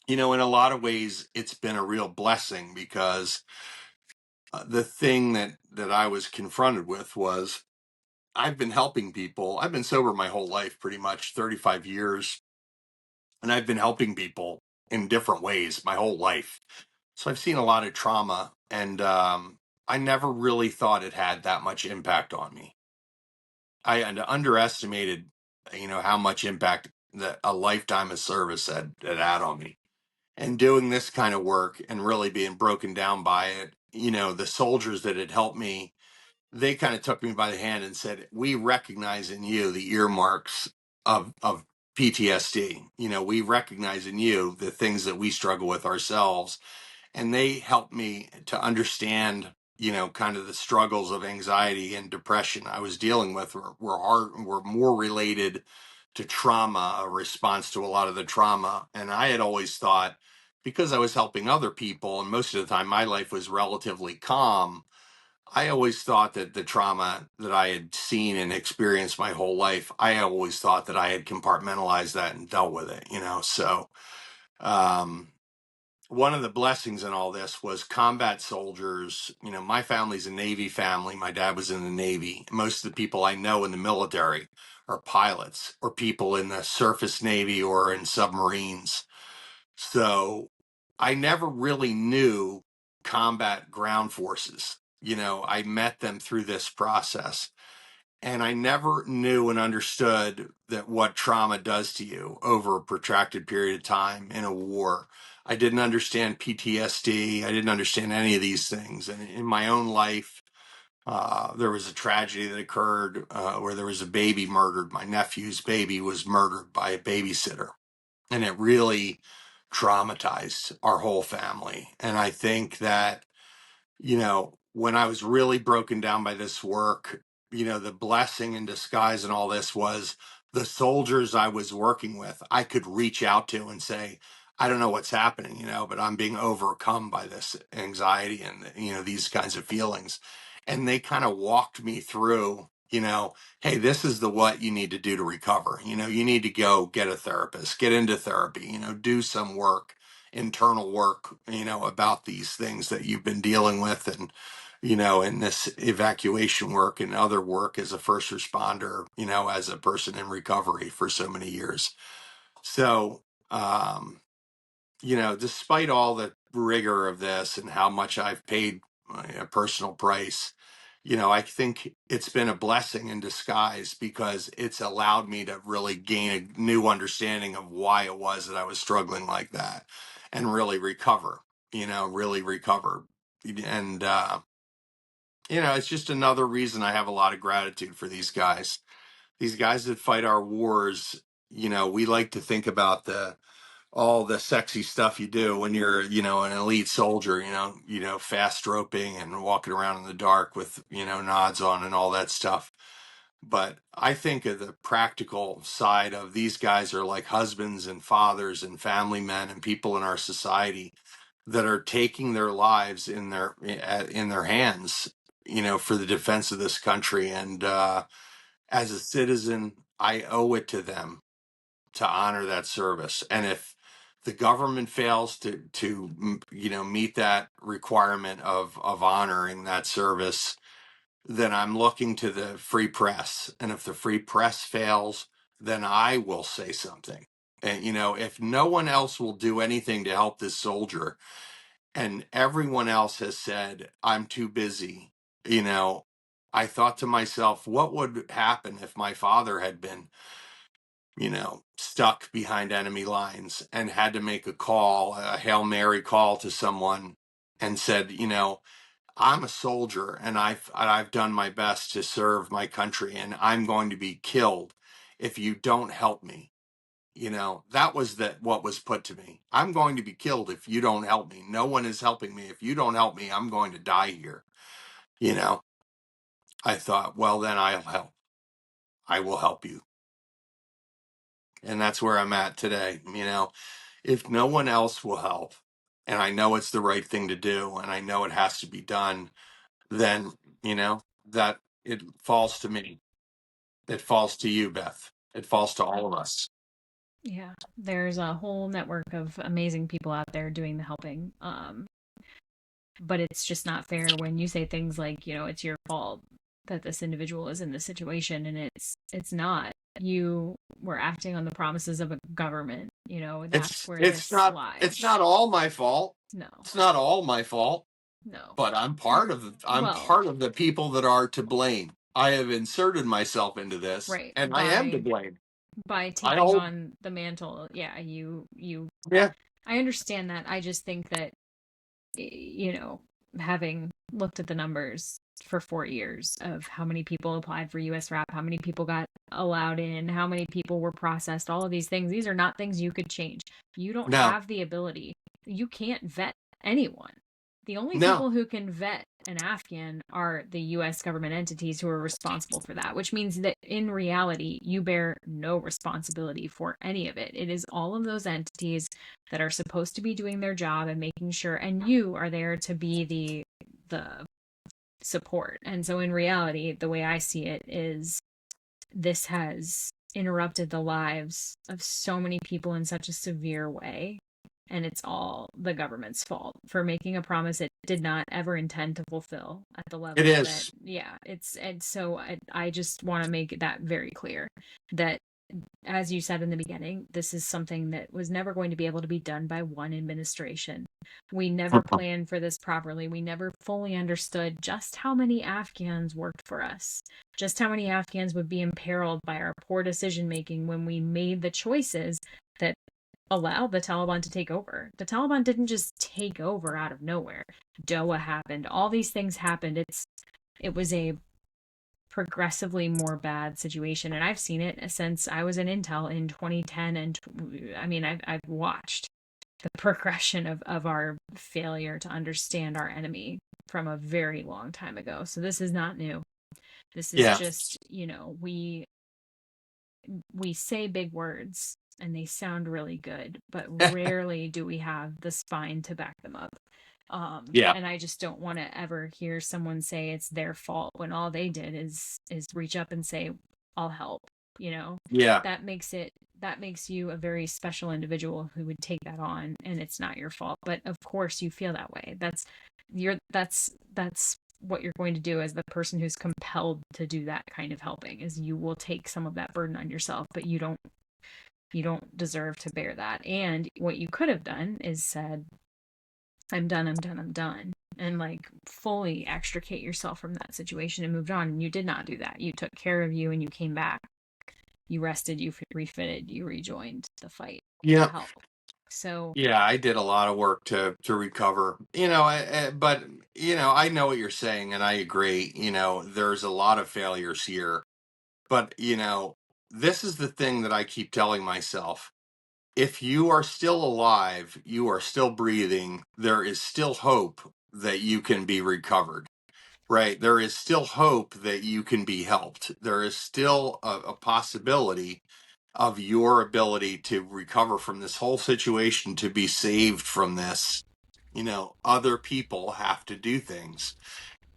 In a lot of ways, it's been a real blessing, because the thing that I was confronted with was, I've been helping people. I've been sober my whole life, pretty much 35 years, and I've been helping people in different ways my whole life. So I've seen a lot of trauma, and I never really thought it had that much impact on me. I underestimated, how much impact that a lifetime of service had on me. And doing this kind of work and really being broken down by it, the soldiers that had helped me, they kind of took me by the hand and said, we recognize in you the earmarks of PTSD. We recognize in you the things that we struggle with ourselves. And they helped me to understand, kind of the struggles of anxiety and depression I was dealing with were more related to trauma, a response to a lot of the trauma. And I had always thought, because I was helping other people, and most of the time my life was relatively calm, I always thought that the trauma that I had seen and experienced my whole life, I always thought that I had compartmentalized that and dealt with it. So, um, one of the blessings in all this was combat soldiers. My family's a Navy family. My dad was in the Navy. Most of the people I know in the military are pilots or people in the surface Navy or in submarines. So I never really knew combat ground forces. I met them through this process. And I never knew and understood that what trauma does to you over a protracted period of time in a war. I didn't understand PTSD. I didn't understand any of these things. And in my own life, there was a tragedy that occurred where there was a baby murdered. My nephew's baby was murdered by a babysitter. And it really traumatized our whole family. And I think that, when I was really broken down by this work, the blessing in disguise and all this was the soldiers I was working with, I could reach out to and say, I don't know what's happening, but I'm being overcome by this anxiety and, these kinds of feelings. And they kind of walked me through, hey, this is what you need to do to recover. You need to go get a therapist, get into therapy, do some work, internal work, about these things that you've been dealing with. And, in this evacuation work and other work as a first responder, as a person in recovery for so many years. So, despite all the rigor of this and how much I've paid a personal price, I think it's been a blessing in disguise because it's allowed me to really gain a new understanding of why it was that I was struggling like that and really recover, really recover. And, it's just another reason I have a lot of gratitude for these guys. These guys that fight our wars, we like to think about all the sexy stuff you do when you're, an elite soldier, fast roping and walking around in the dark with, nods on and all that stuff. But I think of the practical side of these guys are like husbands and fathers and family men and people in our society that are taking their lives in their hands, for the defense of this country. And as a citizen, I owe it to them to honor that service. And if the government fails to meet that requirement of honoring that service, then I'm looking to the free press. And if the free press fails, then I will say something. And if no one else will do anything to help this soldier, and everyone else has said, I'm too busy, I thought to myself, what would happen if my father had been stuck behind enemy lines and had to make a Hail Mary call to someone and said, I'm a soldier and I've done my best to serve my country and I'm going to be killed if you don't help me. That was what was put to me. I'm going to be killed if you don't help me. No one is helping me. If you don't help me, I'm going to die here. You know, I thought, well, then I'll help. I will help you. And that's where I'm at today. If no one else will help, and I know it's the right thing to do, and I know it has to be done, then, that it falls to me. It falls to you, Beth. It falls to all of us. Yeah, there's a whole network of amazing people out there doing the helping. But it's just not fair when you say things like, it's your fault that this individual is in this situation, and it's not. You were acting on the promises of a government. That's It's where it's this not it's lies. not all my fault. No, It's not all my fault, no. but I'm Well, part of the people that are to blame. I have inserted myself into this, right. and I am to blame. By I taking hold, on the mantle, yeah, you. yeah, I understand that. I just think that having looked at the numbers for 4 years of how many people applied for US RAP, how many people got allowed in, how many people were processed, all of these things, these are not things you could change. You don't no, have the ability. You can't vet anyone. The only no, people who can vet an Afghan are the US government entities who are responsible for that, which means that in reality, you bear no responsibility for any of it. It is all of those entities that are supposed to be doing their job and making sure, and you are there to be the support. And so in reality, the way I see it is this has interrupted the lives of so many people in such a severe way, and it's all the government's fault for making a promise it did not ever intend to fulfill at the it level that, is. yeah, it's. And so I just want to make that very clear that, as you said in the beginning, this is something that was never going to be able to be done by one administration. We never planned for this properly. We never fully understood just how many Afghans worked for us. just how many Afghans would be imperiled by our poor decision making when we made the choices that allowed the Taliban to take over. The Taliban didn't just take over out of nowhere. Doha happened. All these things happened. It was a progressively more bad situation, and I've seen it since I was in Intel in 2010. And I mean, I've watched the progression of our failure to understand our enemy from a very long time ago. So this is not new. This is Yeah. just, we say big words and they sound really good, but rarely do we have the spine to back them up. Yeah. And I just don't want to ever hear someone say it's their fault when all they did is reach up and say, I'll help. Yeah. That makes you a very special individual who would take that on, and it's not your fault. But of course you feel that way. That's what you're going to do as the person who's compelled to do that kind of helping, is you will take some of that burden on yourself, but you don't deserve to bear that. And what you could have done is said, I'm done, and like fully extricate yourself from that situation and moved on. And you did not do that. You took care of you and you came back. You rested, you refitted, you rejoined the fight to help. So yeah, I did a lot of work to recover. But I know what you're saying, and I agree. There's a lot of failures here, but this is the thing that I keep telling myself. If you are still alive, you are still breathing, there is still hope that you can be recovered, right? There is still hope that you can be helped. There is still a possibility of your ability to recover from this whole situation, to be saved from this. Other people have to do things.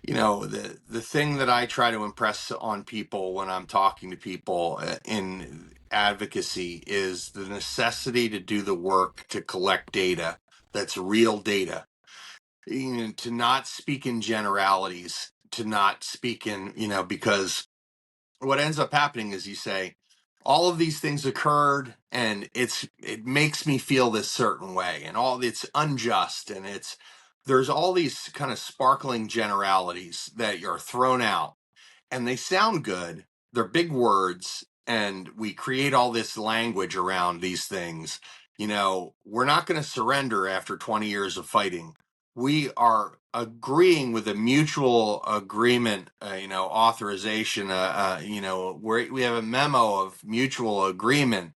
The thing that I try to impress on people when I'm talking to people in advocacy is the necessity to do the work to collect data that's real data. To not speak in generalities, to not speak in, because what ends up happening is you say, all of these things occurred and it makes me feel this certain way, and it's unjust, and there's all these kind of sparkling generalities that are thrown out, and they sound good. They're big words, and we create all this language around these things. We're not going to surrender after 20 years of fighting. We are agreeing with a mutual agreement, authorization, where we have a memo of mutual agreement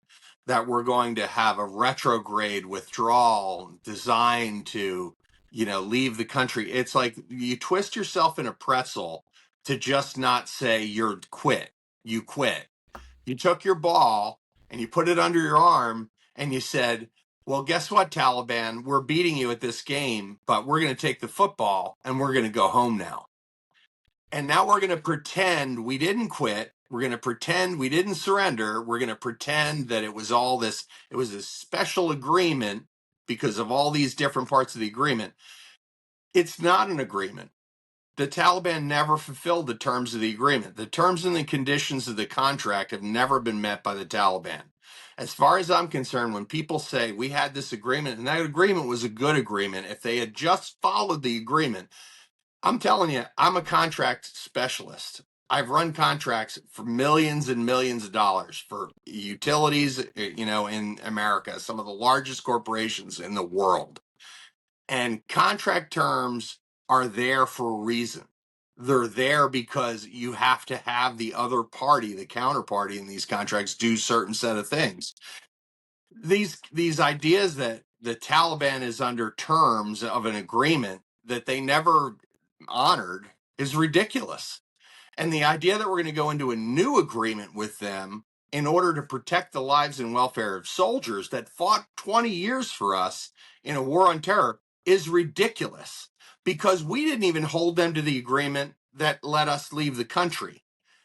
that we're going to have a retrograde withdrawal designed to, leave the country. It's like you twist yourself in a pretzel to just not say you're quit. You quit. You took your ball and you put it under your arm and you said, well, guess what, Taliban? We're beating you at this game, but we're going to take the football and we're going to go home now. And now we're going to pretend we didn't quit. We're going to pretend we didn't surrender. We're going to pretend that it was a special agreement because of all these different parts of the agreement. It's not an agreement. The Taliban never fulfilled the terms of the agreement. The terms and the conditions of the contract have never been met by the Taliban. As far as I'm concerned, when people say we had this agreement and that agreement was a good agreement, if they had just followed the agreement, I'm telling you, I'm a contract specialist. I've run contracts for millions and millions of dollars for utilities, in America, some of the largest corporations in the world. And contract terms are there for a reason. They're there because you have to have the other party, the counterparty in these contracts, do certain set of things. These ideas that the Taliban is under terms of an agreement that they never honored is ridiculous. And the idea that we're going to go into a new agreement with them in order to protect the lives and welfare of soldiers that fought 20 years for us in a war on terror is ridiculous, because we didn't even hold them to the agreement that let us leave the country.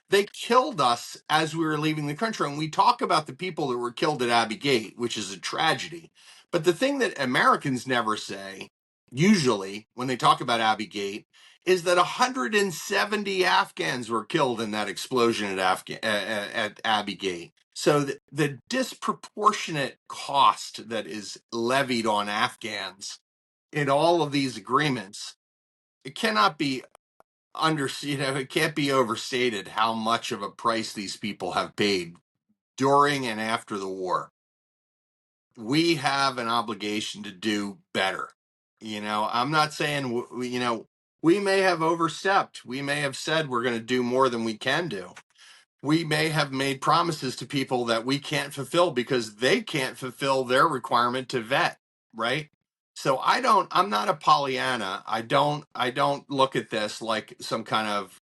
They killed us as we were leaving the country. And we talk about the people that were killed at Abbey Gate, which is a tragedy. But the thing that Americans never say, usually, when they talk about Abbey Gate, is that 170 Afghans were killed in that explosion at Abbey Gate. So the disproportionate cost that is levied on Afghans in all of these agreements, it cannot be it can't be overstated how much of a price these people have paid during and after the war. We have an obligation to do better. I'm not saying, we may have overstepped. We may have said we're going to do more than we can do. We may have made promises to people that we can't fulfill because they can't fulfill their requirement to vet, right? So I'm not a Pollyanna. I don't look at this like some kind of,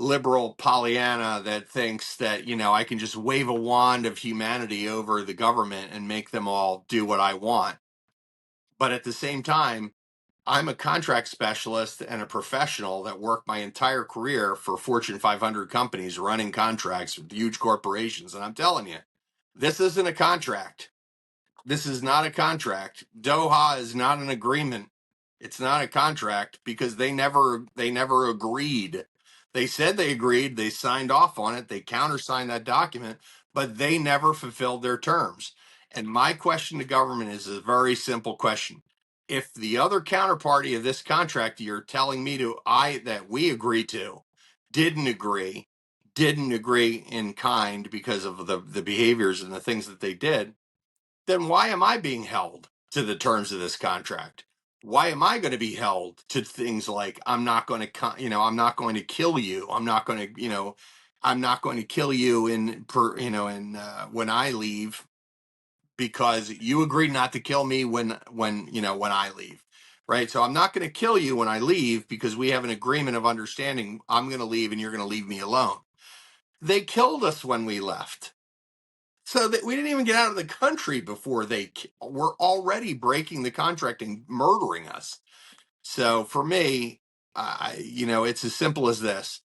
liberal Pollyanna that thinks that, I can just wave a wand of humanity over the government and make them all do what I want. But at the same time, I'm a contract specialist and a professional that worked my entire career for Fortune 500 companies running contracts with huge corporations. And I'm telling you, this isn't a contract. This is not a contract. Doha is not an agreement. It's not a contract because they never agreed. They said they agreed, they signed off on it, they countersigned that document, but they never fulfilled their terms. And my question to government is a very simple question. If the other counterparty of this contract you're telling me that we agree to didn't agree, didn't agree in kind because of the behaviors and the things that they did, then why am I being held to the terms of this contract? Why am I going to be held to things like I'm not going to, I'm not going to kill you. I'm not going to kill you when I leave because you agreed not to kill me when I leave. Right. So I'm not going to kill you when I leave because we have an agreement of understanding. I'm going to leave and you're going to leave me alone. They killed us when we left. So that we didn't even get out of the country before they were already breaking the contract and murdering us. So for me, it's as simple as this.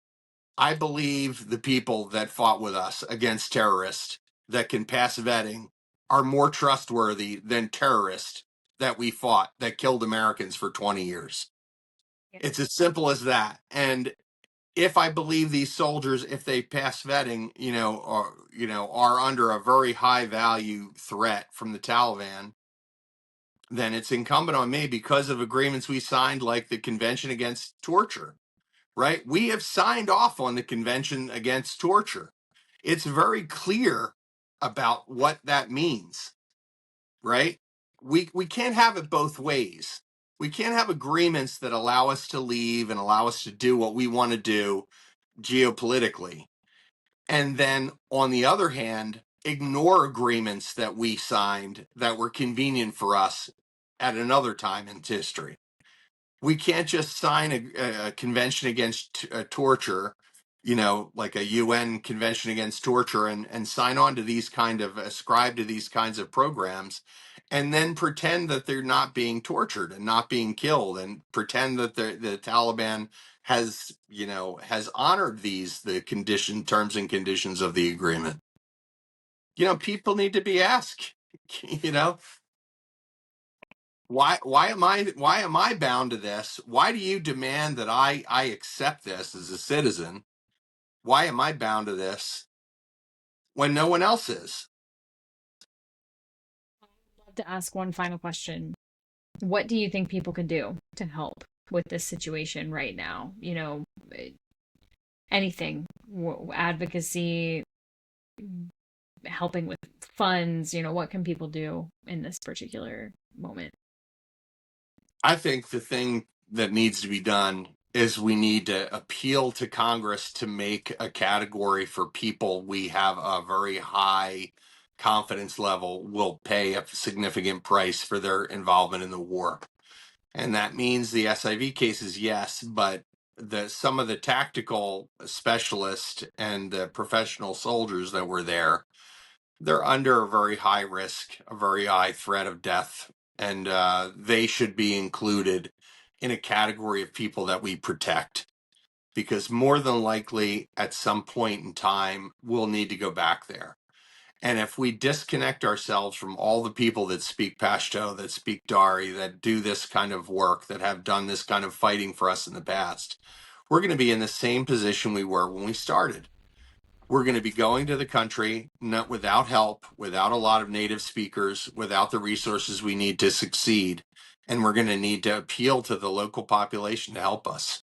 I believe the people that fought with us against terrorists that can pass vetting are more trustworthy than terrorists that we fought that killed Americans for 20 years. Yeah. It's as simple as that. And if I believe these soldiers, if they pass vetting, are under a very high value threat from the Taliban, then it's incumbent on me because of agreements we signed, like the Convention Against Torture, right? We have signed off on the Convention Against Torture. It's very clear about what that means, right? We can't have it both ways. We can't have agreements that allow us to leave and allow us to do what we want to do geopolitically. And then on the other hand, ignore agreements that we signed that were convenient for us at another time in history. We can't just sign a convention against torture, like a UN convention against torture and sign on to ascribe to these kinds of programs and then pretend that they're not being tortured and not being killed and pretend that the Taliban has honored the terms and conditions of the agreement. People need to be asked, you know, why am I bound to this? Why do you demand that I accept this as a citizen? Why am I bound to this when no one else is? I'd love to ask one final question. What do you think people can do to help with this situation right now? Anything, advocacy, helping with funds, what can people do in this particular moment? I think the thing that needs to be done is we need to appeal to Congress to make a category for people we have a very high confidence level will pay a significant price for their involvement in the war. And that means the SIV cases, yes, but some of the tactical specialists and the professional soldiers that were there, they're under a very high risk, a very high threat of death, and they should be included in a category of people that we protect. Because more than likely, at some point in time, we'll need to go back there. And if we disconnect ourselves from all the people that speak Pashto, that speak Dari, that do this kind of work, that have done this kind of fighting for us in the past, we're going to be in the same position we were when we started. We're going to be going to the country not without help, without a lot of native speakers, without the resources we need to succeed. And we're going to need to appeal to the local population to help us.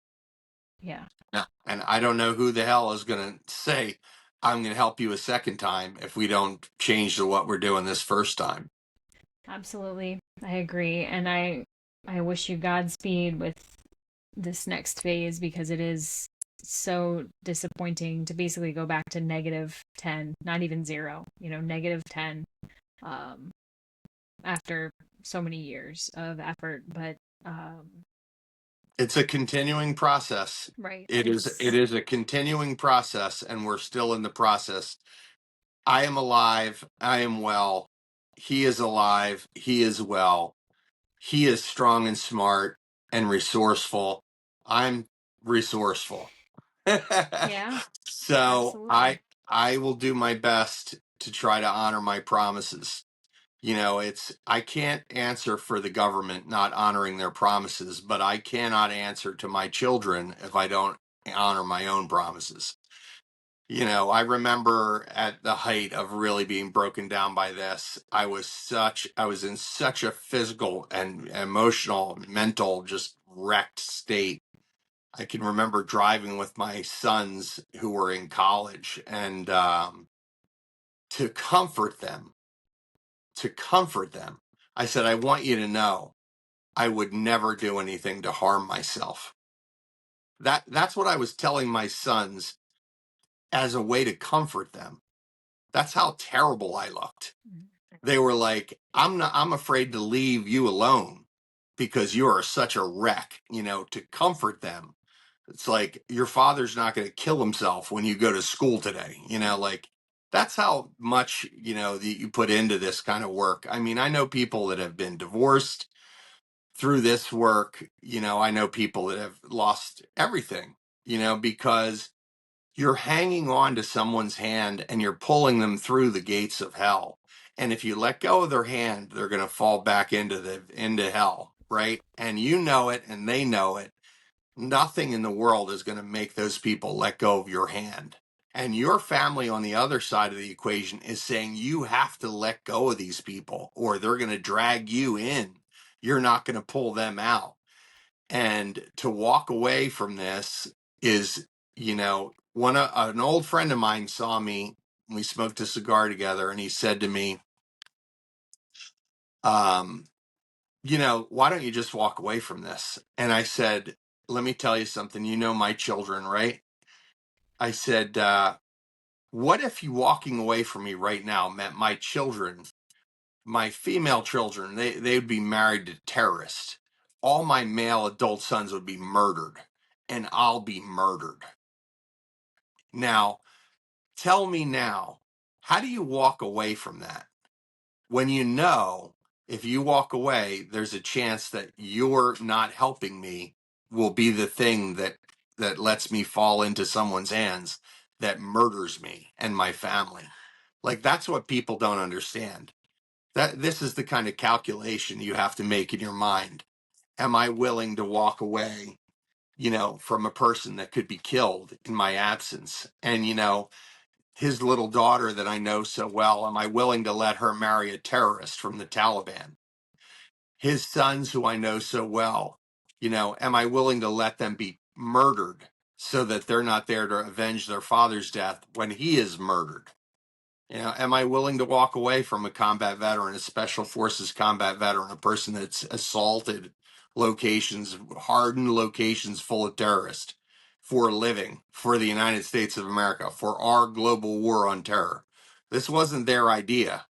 Yeah, No. And I don't know who the hell is going to say, I'm going to help you a second time if we don't change to what we're doing this first time. absolutely. I agree. And I wish you Godspeed with this next phase because it is so disappointing to basically go back to -10, not even zero, -10 um after so many years of effort, but It's a continuing process. right. It is a continuing process, and we're still in the process. I am alive. I am well. He is alive. He is well. He is strong and smart and resourceful. I'm resourceful. Yeah, So absolutely. I will do my best to try to honor my promises. It's I can't answer for the government not honoring their promises, but I cannot answer to my children if I don't honor my own promises. I remember at the height of really being broken down by this, I was in such a physical and emotional, mental, just wrecked state. I can remember driving with my sons who were in college and to comfort them, I said, I want you to know I would never do anything to harm myself. That's what I was telling my sons as a way to comfort them. That's how terrible I looked. They were like, I'm afraid to leave you alone because you are such a wreck, to comfort them. It's like your father's not going to kill himself when you go to school today, like that's how much, that you put into this kind of work. I mean, I know people that have been divorced through this work. I know people that have lost everything, because you're hanging on to someone's hand and you're pulling them through the gates of hell. And if you let go of their hand, they're going to fall back into hell, right? And you know it and they know it. Nothing in the world is going to make those people let go of your hand. And your family on the other side of the equation is saying you have to let go of these people or they're going to drag you in. You're not going to pull them out. And to walk away from this is, an old friend of mine saw me. We smoked a cigar together, and he said to me, um, why don't you just walk away from this? And I said, let me tell you something. You know my children, right? I said, what if you walking away from me right now meant my children, my female children, they would be married to terrorists. All my male adult sons would be murdered, and I'll be murdered. Now, tell me now, how do you walk away from that? When if you walk away, there's a chance that you're not helping me will be the thing that lets me fall into someone's hands that murders me and my family. Like that's what people don't understand. That this is the kind of calculation you have to make in your mind. Am I willing to walk away, from a person that could be killed in my absence? And his little daughter that I know so well, am I willing to let her marry a terrorist from the Taliban? His sons, who I know so well, am I willing to let them be murdered so that they're not there to avenge their father's death when he is murdered? Am I willing to walk away from a combat veteran, a special forces combat veteran, a person that's assaulted locations, hardened locations full of terrorists for a living, for the United States of America, for our global war on terror? This wasn't their idea,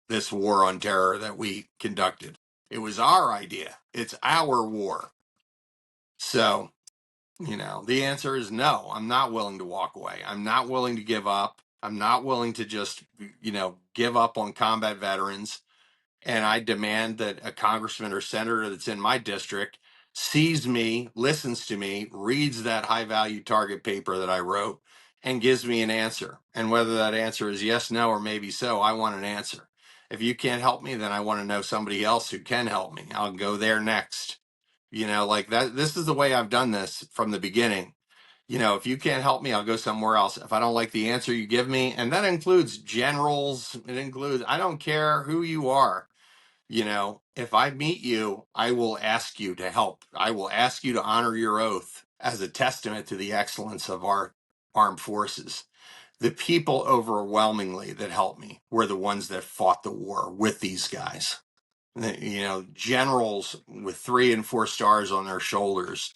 this war on terror that we conducted. It was our idea. It's our war. So, the answer is no. I'm not willing to walk away. I'm not willing to give up. I'm not willing to just, give up on combat veterans. And I demand that a congressman or senator that's in my district sees me, listens to me, reads that high value target paper that I wrote, and gives me an answer. And whether that answer is yes, no, or maybe so, I want an answer. If you can't help me, then I want to know somebody else who can help me. I'll go there next. Like that. This is the way I've done this from the beginning. If you can't help me, I'll go somewhere else. If I don't like the answer you give me, and that includes generals, I don't care who you are. If I meet you, I will ask you to help. I will ask you to honor your oath as a testament to the excellence of our armed forces. The people overwhelmingly that helped me were the ones that fought the war with these guys. Generals with 3 and 4 stars on their shoulders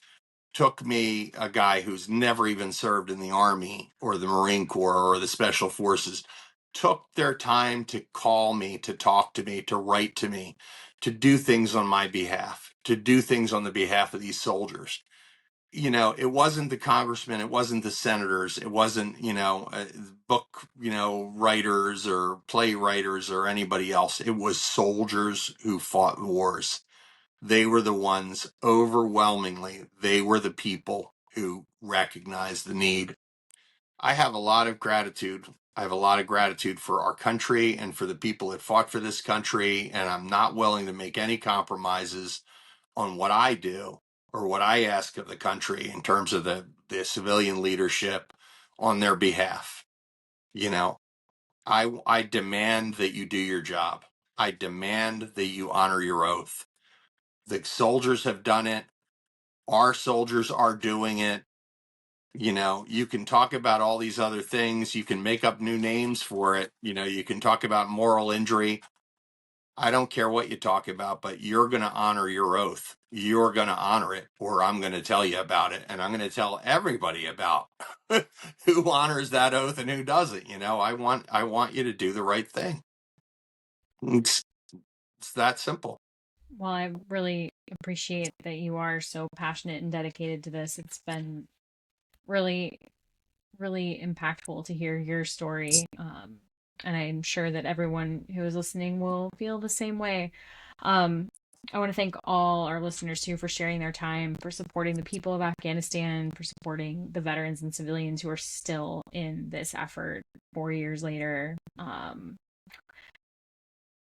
took me, a guy who's never even served in the Army or the Marine Corps or the Special Forces, took their time to call me, to talk to me, to write to me, to do things on my behalf, to do things on the behalf of these soldiers. It wasn't the congressmen, it wasn't the senators, it wasn't, book, writers or playwriters or anybody else. It was soldiers who fought wars. They were the ones, overwhelmingly, they were the people who recognized the need. I have a lot of gratitude. I have a lot of gratitude for our country and for the people that fought for this country. And I'm not willing to make any compromises on what I do or what I ask of the country in terms of the civilian leadership on their behalf. I demand that you do your job. I demand that you honor your oath. The soldiers have done it. Our soldiers are doing it. You can talk about all these other things. You can make up new names for it. You can talk about moral injury. I don't care what you talk about, but you're going to honor your oath. You're going to honor it, or I'm going to tell you about it. And I'm going to tell everybody about who honors that oath and who doesn't. I want you to do the right thing. It's that simple. Well, I really appreciate that you are so passionate and dedicated to this. It's been really, really impactful to hear your story. And I'm sure that everyone who is listening will feel the same way. Um, I want to thank all our listeners too for sharing their time, for supporting the people of Afghanistan, for supporting the veterans and civilians who are still in this effort 4 years later.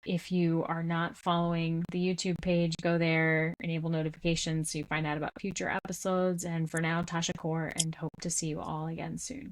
If you are not following the YouTube page, go there, enable notifications so you find out about future episodes. And for now, Tasha Kaur, and hope to see you all again soon.